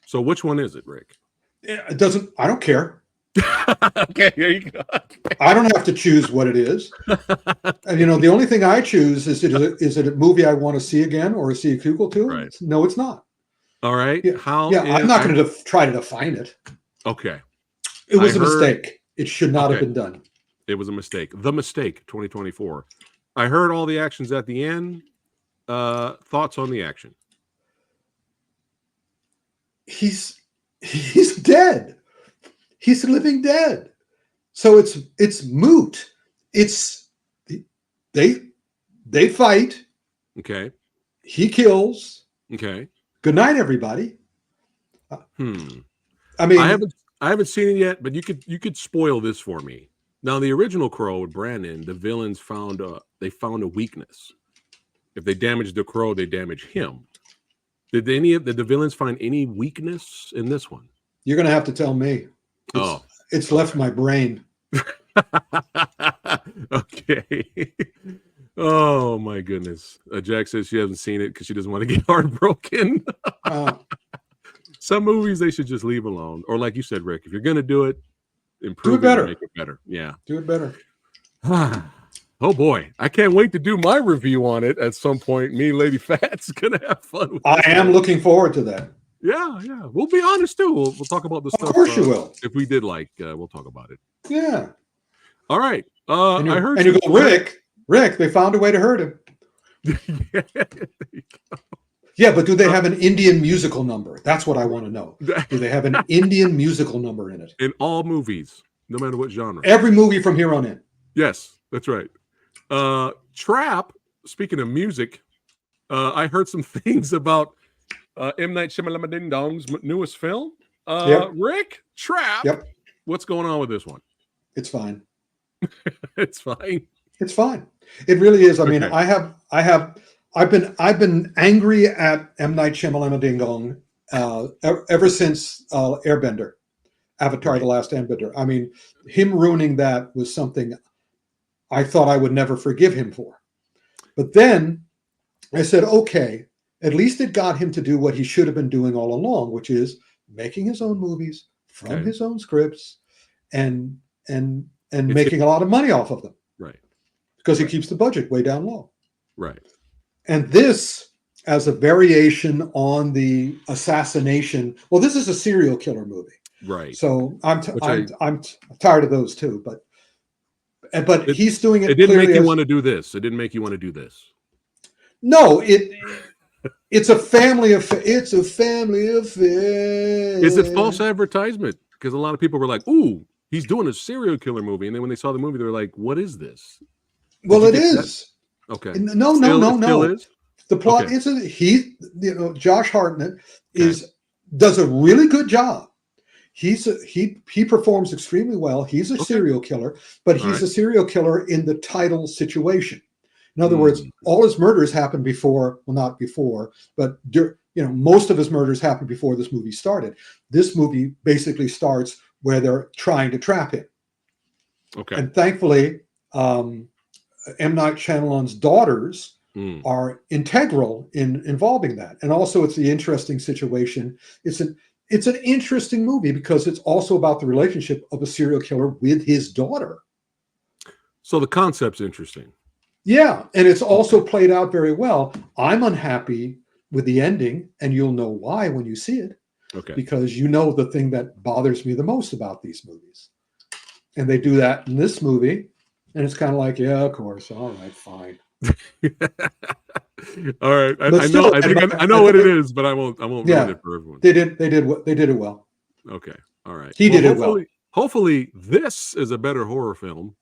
So which one is it, Rick? It doesn't. I don't care. Okay, there you go. I don't have to choose what it is. And the only thing I choose is it a movie I want to see again or see a sequel to? Right. No, it's not. All right. Yeah, I'm not going to try to define it. Okay. It was a mistake. It should not have been done. It was a mistake. The Mistake 2024. I heard all the actions at the end. Thoughts on the action? He's dead. He's living dead. So it's moot. It's they fight. Okay. He kills. Okay. Good night, everybody. I mean, I haven't seen it yet, but you could spoil this for me. Now, the original Crow with Brandon, the villains found a weakness. If they damage the Crow, they damage him. Did the villains find any weakness in this one? You're going to have to tell me. It's left my brain. Okay. Oh my goodness. Jack says she hasn't seen it because she doesn't want to get heartbroken. Some movies they should just leave alone, or like you said, Rick, if you're going to do it, improve it better, make it better. Yeah, do it better. Oh boy, I can't wait to do my review on it at some point. Me, Lady Fat's gonna have fun with I am one. looking forward to that. Yeah. We'll be honest too. We'll talk about the Of stuff. course you will. If we did we'll talk about it. Yeah. All right. And I heard you go, Rick, they found a way to hurt him. Yeah, but do they have an Indian musical number? That's what I want to know. Do they have an Indian musical number in it? In all movies, no matter what genre. Every movie from here on in. Yes, that's right. Trap, speaking of music, I heard some things about M. Night Shyamalan Ding Dong's newest film. Rick, Trap. Yep. What's going on with this one? It's fine. It's fine. It's fine. It really is. I mean, Okay. I've been angry at M. Night Shyamalan Ding Dong ever since Airbender, Avatar: The Last Airbender. I mean, him ruining that was something I thought I would never forgive him for. But then I said, okay, at least it got him to do what he should have been doing all along, which is making his own movies from his own scripts and making a lot of money off of them. Right. Because he keeps the budget way down low. Right. And this, as a variation on the assassination, well, this is a serial killer movie. Right. So I'm tired of those too, but he's doing it. It didn't make you want to do this. It didn't make you want to do this. No, it's a family affair. It's a family affair. Is it false advertisement? Because a lot of people were like, "Ooh, he's doing a serial killer movie," and then when they saw the movie, they were like, "What is this?" Well, it is. That? Okay. No. Still is? The plot isn't. Josh Hartnett does a really good job. He performs extremely well. He's a serial killer, but he's a serial killer in the title situation. In other words, all his murders happened before. Well, not before, but most of his murders happened before this movie started. This movie basically starts where they're trying to trap him. Okay. And thankfully, M. Night Shyamalan's daughters are integral in involving that. And also, it's the interesting situation. It's an interesting movie because it's also about the relationship of a serial killer with his daughter. So the concept's interesting. Yeah, and it's also played out very well. I'm unhappy with the ending, and you'll know why when you see it. Okay. Because you know the thing that bothers me the most about these movies. And they do that in this movie, and it's kind of like, yeah, of course. All right, fine. All right. I know what it is, but I won't ruin it for everyone. They did it well. Okay. All right. He did it well. Hopefully this is a better horror film.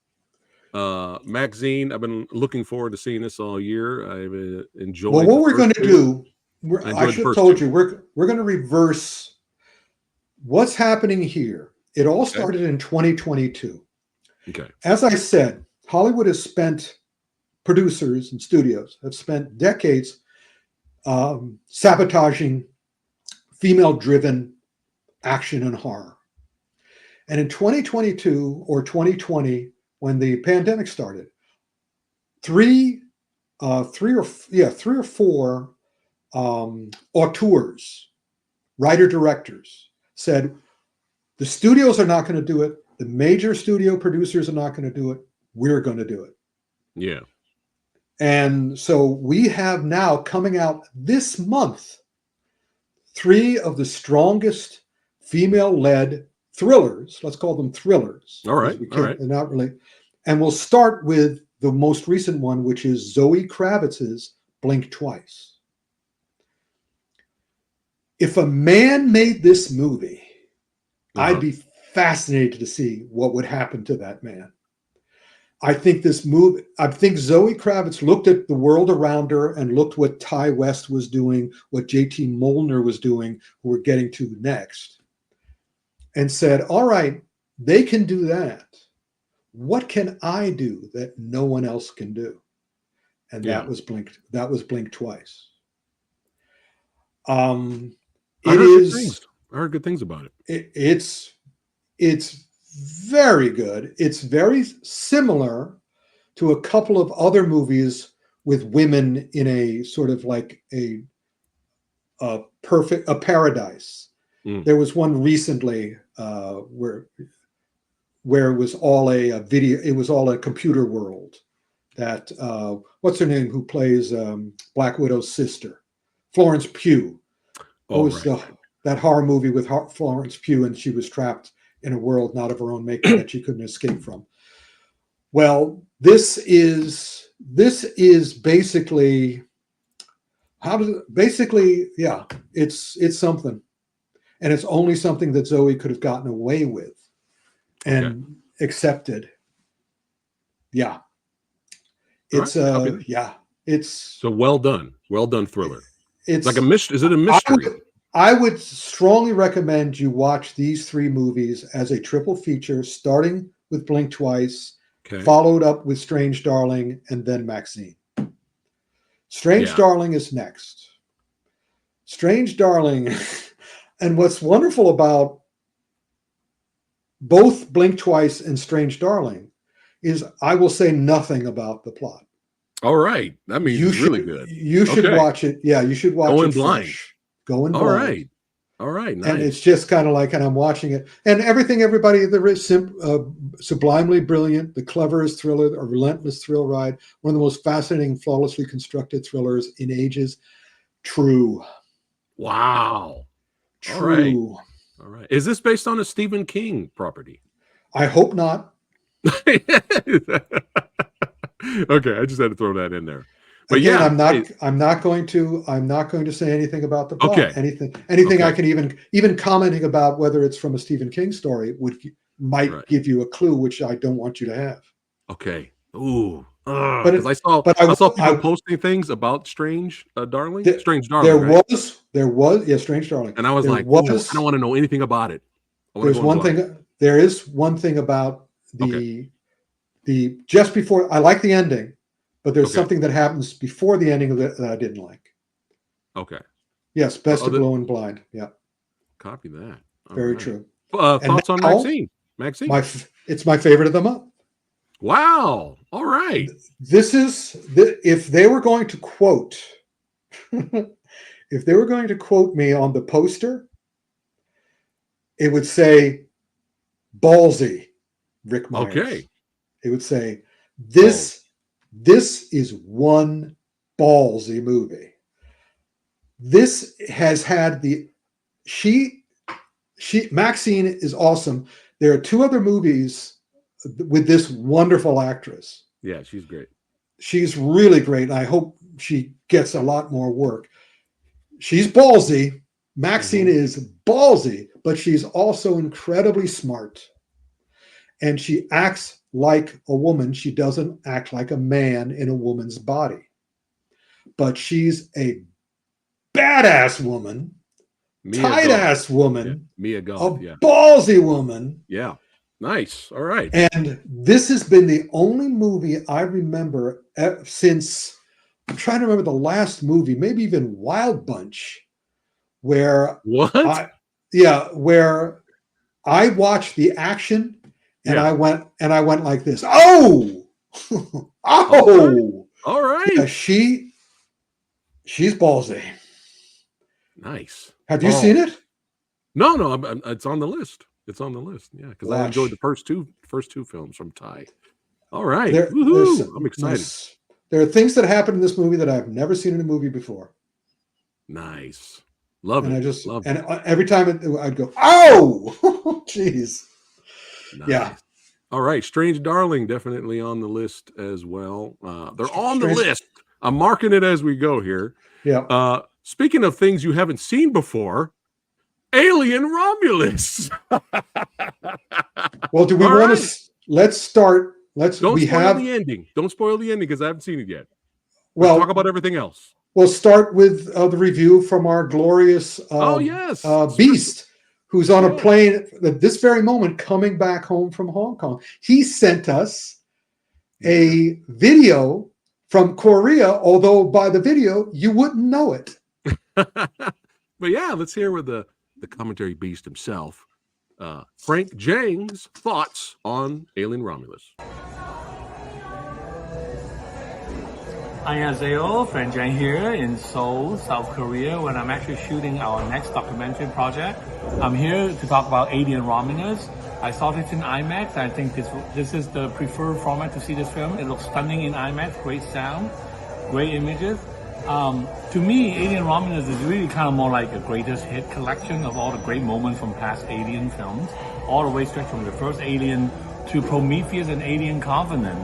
Maxxxine, I've been looking forward to seeing this all year. I've enjoyed. Well, what we're going to do, I should have told you, we're going to reverse what's happening here. It all started in 2022. Okay. As I said, Hollywood has spent, producers and studios have spent decades sabotaging female-driven action and horror. And in 2022 or 2020, when the pandemic started, three or four auteurs, writer-directors, said, the studios are not going to do it. The major studio producers are not going to do it. We're going to do it. Yeah. And so we have now coming out this month, 3 of the strongest female-led thrillers. Let's call them thrillers. All right. They're not really. And we'll start with the most recent one, which is Zoe Kravitz's Blink Twice. If a man made this movie, I'd be fascinated to see what would happen to that man. I think Zoe Kravitz looked at the world around her and looked what Ty West was doing, what J.T. Molnar was doing, who we're getting to next, and said, all right, they can do that. What can I do that no one else can do? And that was Blink Twice. I heard good things about it. It's very good. It's very similar to a couple of other movies with women in a sort of like a paradise. There was one recently where it was all a video. It was all a computer world, that what's her name, who plays Black Widow's sister, Florence Pugh. Oh, Was that horror movie with Florence Pugh, and she was trapped in a world not of her own making that she couldn't escape from. Well, this is basically it's something, and it's only something that Zoe could have gotten away with and accepted. Yeah, it's it's so well done thriller. It's like a mystery. Is it a mystery? I would strongly recommend you watch these 3 movies as a triple feature, starting with Blink Twice, followed up with Strange Darling, and then Maxxxine. Strange Darling is next. Strange Darling, and what's wonderful about both Blink Twice and Strange Darling is I will say nothing about the plot. All right. That means it's really good. You should watch it. Yeah, you should watch it blind. Fresh. Going blind. All right. Nice. And it's just kind of like, and I'm watching it, and everybody, there is sublimely brilliant, the cleverest thriller, a relentless thrill ride, one of the most fascinating, flawlessly constructed thrillers in ages. True. Wow. True. All right. Is this based on a Stephen King property? I hope not. Okay, I just had to throw that in there. But again, I'm not going to say anything about the plot. Anything I can even commenting about whether it's from a Stephen King story might give you a clue, which I don't want you to have. Okay. Ooh. Because I saw people posting things about Strange Darling. Strange Darling. There was Strange Darling. And I was I don't want to know anything about it. There is one thing about the just before, I like the ending, but there's something that happens before the ending of it that I didn't like. Okay. Yes, best of Going Blind. Yeah. Copy that. Very true. Thoughts on Maxxxine? It's my favorite of them up. Wow. All right. This is if they were going to quote me on the poster, it would say ballsy Rick Myers. Okay. It would say this is one ballsy movie. This has had Maxxxine is awesome. There are 2 other movies with this wonderful actress. Yeah, she's great. She's really great. And I hope she gets a lot more work. She's ballsy. Maxxxine is ballsy, but she's also incredibly smart. And she acts like a woman. She doesn't act like a man in a woman's body. But she's a badass woman, tight-ass woman, ballsy woman. Yeah. Nice. All right. And this has been the only movie I remember since, I'm trying to remember the last movie, maybe even Wild Bunch, where where I watched the action and I went like this. Oh, all right. Yeah, she's ballsy. Nice. Have you seen it? No, it's on the list. It's on the list. Yeah, because I enjoyed the first two films from Ty. All right. I'm excited. There are things that happen in this movie that I've never seen in a movie before. Nice. Love it. Every time I'd go, oh, jeez. Nice. Yeah. All right. Strange Darling, definitely on the list as well. They're on the list. I'm marking it as we go here. Yeah. Speaking of things you haven't seen before, Alien Romulus. Well, do we want to? Let's start. Don't spoil the ending. Don't spoil the ending because I haven't seen it yet. Let's talk about everything else. We'll start with the review from our glorious Beast, who's on a plane at this very moment coming back home from Hong Kong. He sent us a video from Korea, although by the video you wouldn't know it. But yeah, let's hear with the commentary beast himself, Frank Jang's thoughts on Alien Romulus. 안녕하세요, Frank Jang here in Seoul, South Korea, when I'm actually shooting our next documentary project. I'm here to talk about Alien Romulus. I saw this in IMAX. I think this is the preferred format to see this film. It looks stunning in IMAX, great sound, great images. To me, Alien Romulus is really kind of more like a greatest hit collection of all the great moments from past Alien films, all the way straight from the first Alien to Prometheus and Alien Covenant.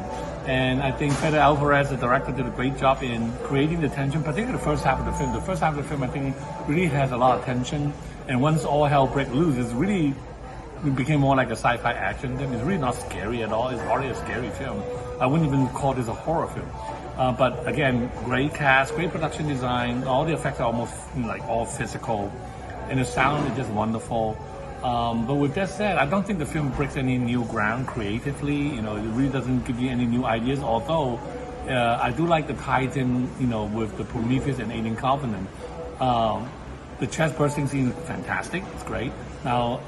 And I think Fede Alvarez, the director, did a great job in creating the tension, particularly the first half of the film. The first half of the film, I think, really has a lot of tension. And once all hell breaks loose, it became more like a sci-fi action film. It's really not scary at all. It's already a scary film. I wouldn't even call this a horror film. But again, great cast, great production design. All the effects are almost like all physical, and the sound is just wonderful. But with that said, I don't think the film breaks any new ground creatively. You know, it really doesn't give you any new ideas. Although I do like the ties in, you know, with the Prometheus and Alien Covenant. The chest bursting scene is fantastic. It's great. Now,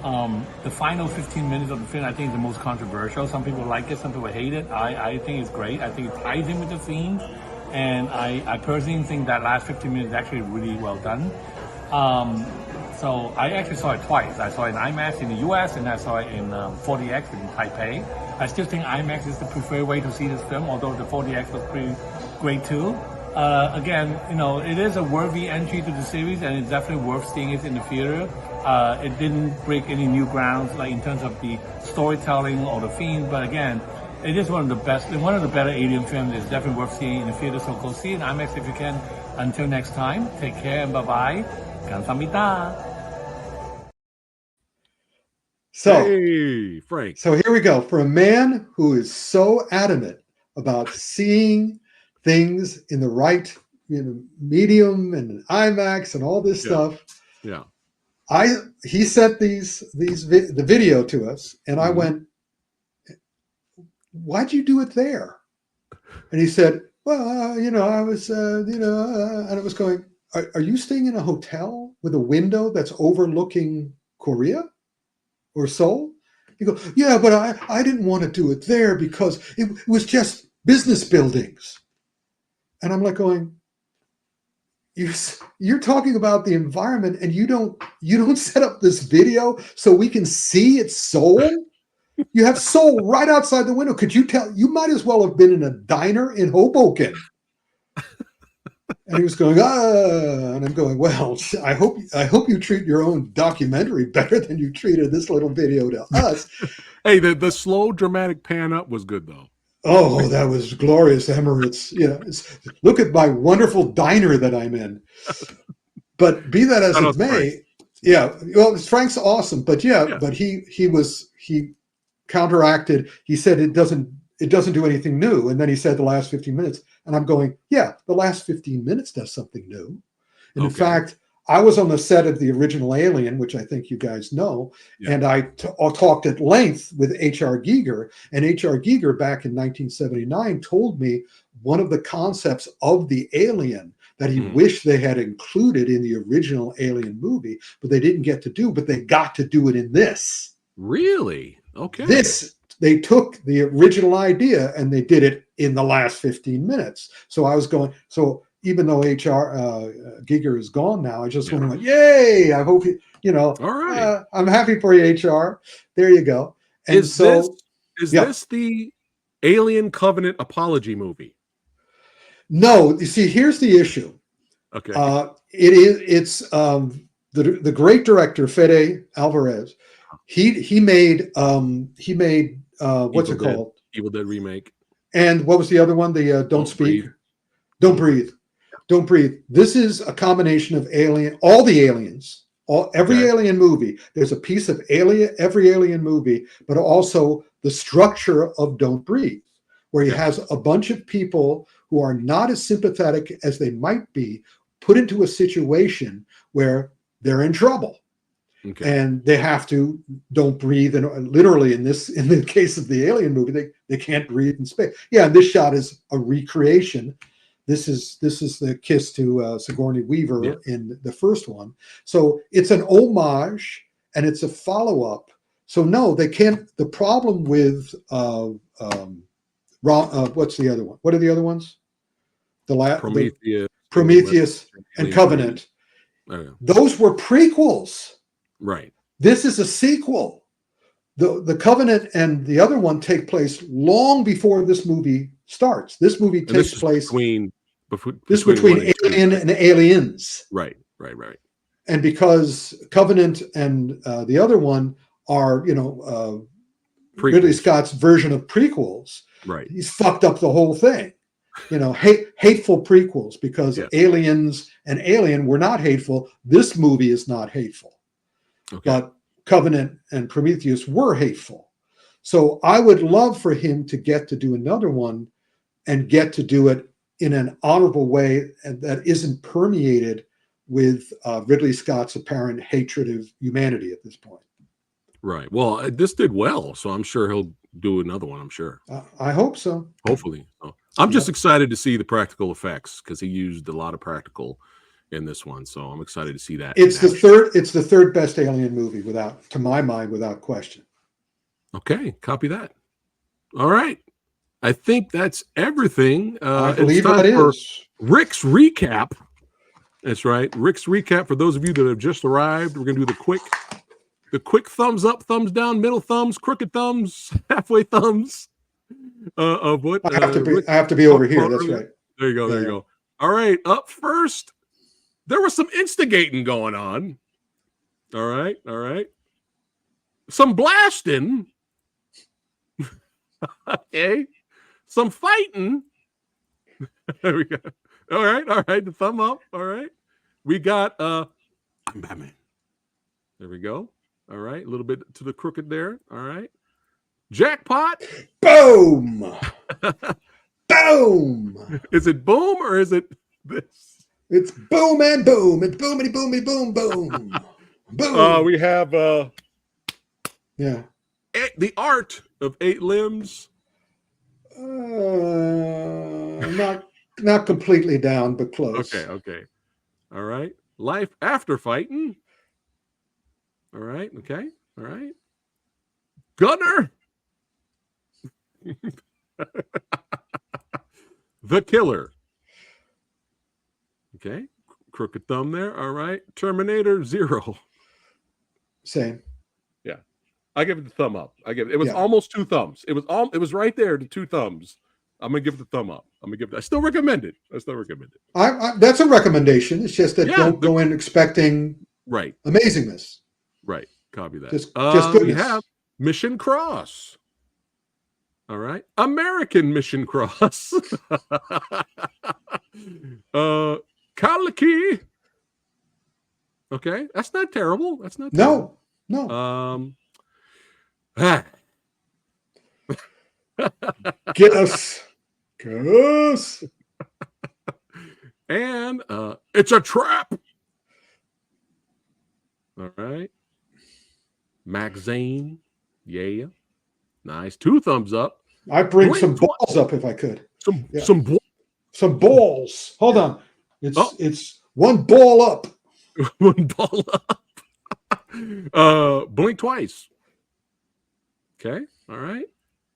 the final 15 minutes of the film, I think, is the most controversial. Some people like it, some people hate it. I think it's great. I think it ties in with the themes. And I personally think that last 15 minutes is actually really well done. So I actually saw it twice. I saw it in IMAX in the US, and I saw it in 4DX in Taipei. I still think IMAX is the preferred way to see this film, although the 4DX was pretty great too. Again, you know, it is a worthy entry to the series, and it's definitely worth seeing it in the theater. It didn't break any new grounds, like in terms of the storytelling or the themes, but again, it is one of the best, one of the better Alien films. It's definitely worth seeing in the theater, so go see it in IMAX if you can. Until next time, take care and bye-bye. 감사합니다. So, hey, Frank. So here we go. For a man who is so adamant about seeing things in the right, you know, medium and IMAX and all this stuff. Yeah. He sent the video to us, and I went, "Why'd you do it there?" And he said, "Well, you know, I was, and I was going, are you staying in a hotel with a window that's overlooking Korea or Seoul?" You go, "Yeah, but I didn't want to do it there because it was just business buildings." And I'm like going, you're talking about the environment, and you don't set up this video so we can see it's Seoul? You have Seoul right outside the window. Could you tell? You might as well have been in a diner in Hoboken. And he was going, and I'm going, well, I hope you treat your own documentary better than you treated this little video to us. Hey, the slow dramatic pan up was good though. Oh, that was glorious, Emirates. You know, look at my wonderful diner that I'm in. But be that as it may, Frank. Yeah. Well, Frank's awesome, but but he counteracted. He said it doesn't do anything new, and then he said the last 15 minutes, and I'm going, yeah, the last 15 minutes does something new. And in fact, I was on the set of the original Alien, which I think you guys know, and I talked at length with H.R. Giger, and H.R. Giger back in 1979 told me one of the concepts of the Alien that he wished they had included in the original Alien movie, but they didn't get to do, but they got to do it in this. Really? Okay. They took the original idea and they did it in the last 15 minutes. So I was going, even though H.R. Giger is gone now, I just want to go, yay! I hope all right. I'm happy for you, H.R. There you go. And is this the Alien Covenant apology movie? No, you see, here's the issue. Okay. It's the great director Fede Alvarez. He made what's it called? Evil Dead remake. And what was the other one? The Don't Speak. Breathe. Don't Breathe. Don't Breathe. This is a combination of all the aliens, every Alien movie. There's a piece of every Alien movie, but also the structure of Don't Breathe, where he has a bunch of people who are not as sympathetic as they might be, put into a situation where they're in trouble. Okay. And they have to don't breathe, and literally in the case of the Alien movie, they can't breathe in space. Yeah, and this shot is a recreation. This is the kiss to Sigourney Weaver in the first one. So it's an homage and it's a follow-up. So no, they can't. The problem with what's the other one? What are the other ones? Prometheus and Covenant. Those were prequels. Right. This is a sequel. the Covenant and the other one take place long before this movie starts. This movie takes place between Alien and Aliens. Right. And because Covenant and the other one are, Ridley Scott's version of prequels, right? He's fucked up the whole thing. Hateful prequels, because Aliens and Alien were not hateful. This movie is not hateful. Okay. But Covenant and Prometheus were hateful. So I would love for him to get to do another one and get to do it in an honorable way and that isn't permeated with Ridley Scott's apparent hatred of humanity at this point. Right. Well, this did well, so I'm sure he'll do another one, I'm sure. I hope so. Hopefully. I'm just excited to see the practical effects because he used a lot of practical in this one, so I'm excited to see that. It's the third best Alien movie, to my mind, without question. Okay, copy that. All right. I think that's everything. I believe that is. Rick's recap. That's right. Rick's recap for those of you that have just arrived. We're gonna do the quick thumbs up, thumbs down, middle thumbs, crooked thumbs, halfway thumbs of what I have to be over here. That's right. There you go. There you go. All right. Up first, there was some instigating going on. All right. Some blasting. Okay. Some fighting. There we go. All right. The thumb up. All right. We got I'm Batman. There we go. All right. A little bit to the crooked there. All right. Jackpot. Boom. Boom. Is it boom or is it this? It's boom and boom. It's boomity boomity boom boom. Boom. We have the art of 8 limbs. Not completely down, but close. Okay. All right. Life after fighting. All right. Okay. All right. Gunner. The Killer. Okay. Crooked thumb there. All right. Terminator 0. Same. Yeah. I give it the thumb up. It was almost 2 thumbs. It was right there to 2 thumbs. I'm gonna give it the thumb up. I still recommend it. That's a recommendation. It's just that don't go in expecting amazingness. Right. Copy that. Just goodness. We have Mission Cross. All right. American Mission Cross. Kalki. Okay. That's not terrible. No. Get us. And it's a trap. All right. Maxxxine. Yeah. Nice. 2 thumbs up. I bring some balls up if I could. Some balls. Hold on. It's 1 ball up. 1 ball up. Blink twice. Okay. All right.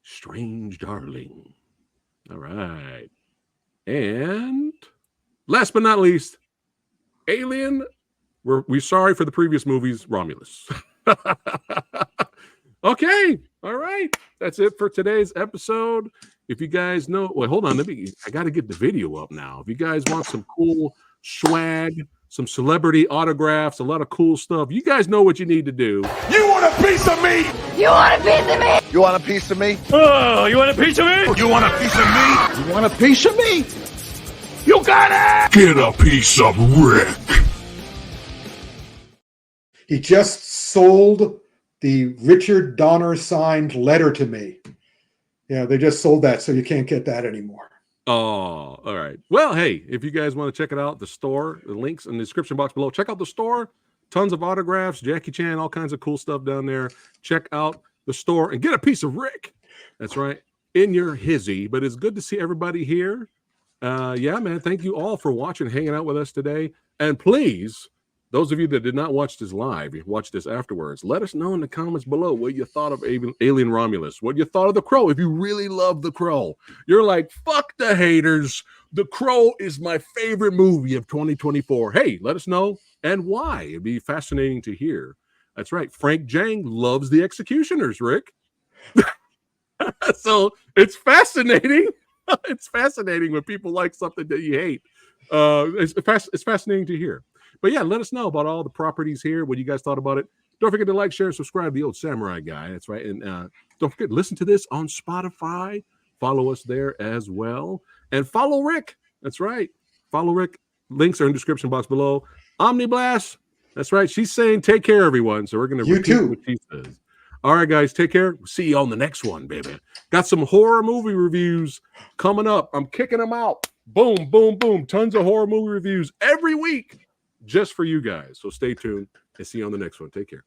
Strange Darling. All right. And last but not least, Alien. We're sorry for the previous movies, Romulus. Okay. All right. That's it for today's episode. If you guys know, hold on. I got to get the video up now. If you guys want some cool swag, some celebrity autographs, a lot of cool stuff, you guys know what you need to do. You want a piece of me? You want a piece of me? You want a piece of me? Oh, you want a piece of me? You want a piece of me? You want a piece of me? You got it! Get a piece of Rick. He just sold the Richard Donner signed letter to me. Yeah, they just sold that, so you can't get that anymore. Oh, all right. Well, hey, if you guys want to check it out, the store, the links in the description box below. Check out the store. Tons of autographs, Jackie Chan, all kinds of cool stuff down there. Check out the store and get a piece of Rick. That's right. In your hizzy. But it's good to see everybody here. Yeah, man. Thank you all for watching, hanging out with us today. And please, those of you that did not watch this live, you watch this afterwards, let us know in the comments below what you thought of Alien Romulus, what you thought of The Crow. If you really love The Crow, you're like, fuck the haters. The Crow is my favorite movie of 2024. Hey, let us know and why. It'd be fascinating to hear That's right. Frank Jang loves the executioners, Rick. So it's fascinating. It's fascinating when people like something that you hate. It's fascinating to hear. But yeah, let us know about all the properties here, what you guys thought about it. Don't forget to like, share, and subscribe to the Old Samurai Guy. That's right. And don't forget to listen to this on Spotify. Follow us there as well. And follow Rick. That's right. Follow Rick. Links are in the description box below. Omniblast. That's right. She's saying take care, everyone. So we're going to repeat what she says. All right, guys. Take care. We'll see you on the next one, baby. Got some horror movie reviews coming up. I'm kicking them out. Boom, boom, boom. Tons of horror movie reviews every week just for you guys. So stay tuned and see you on the next one. Take care.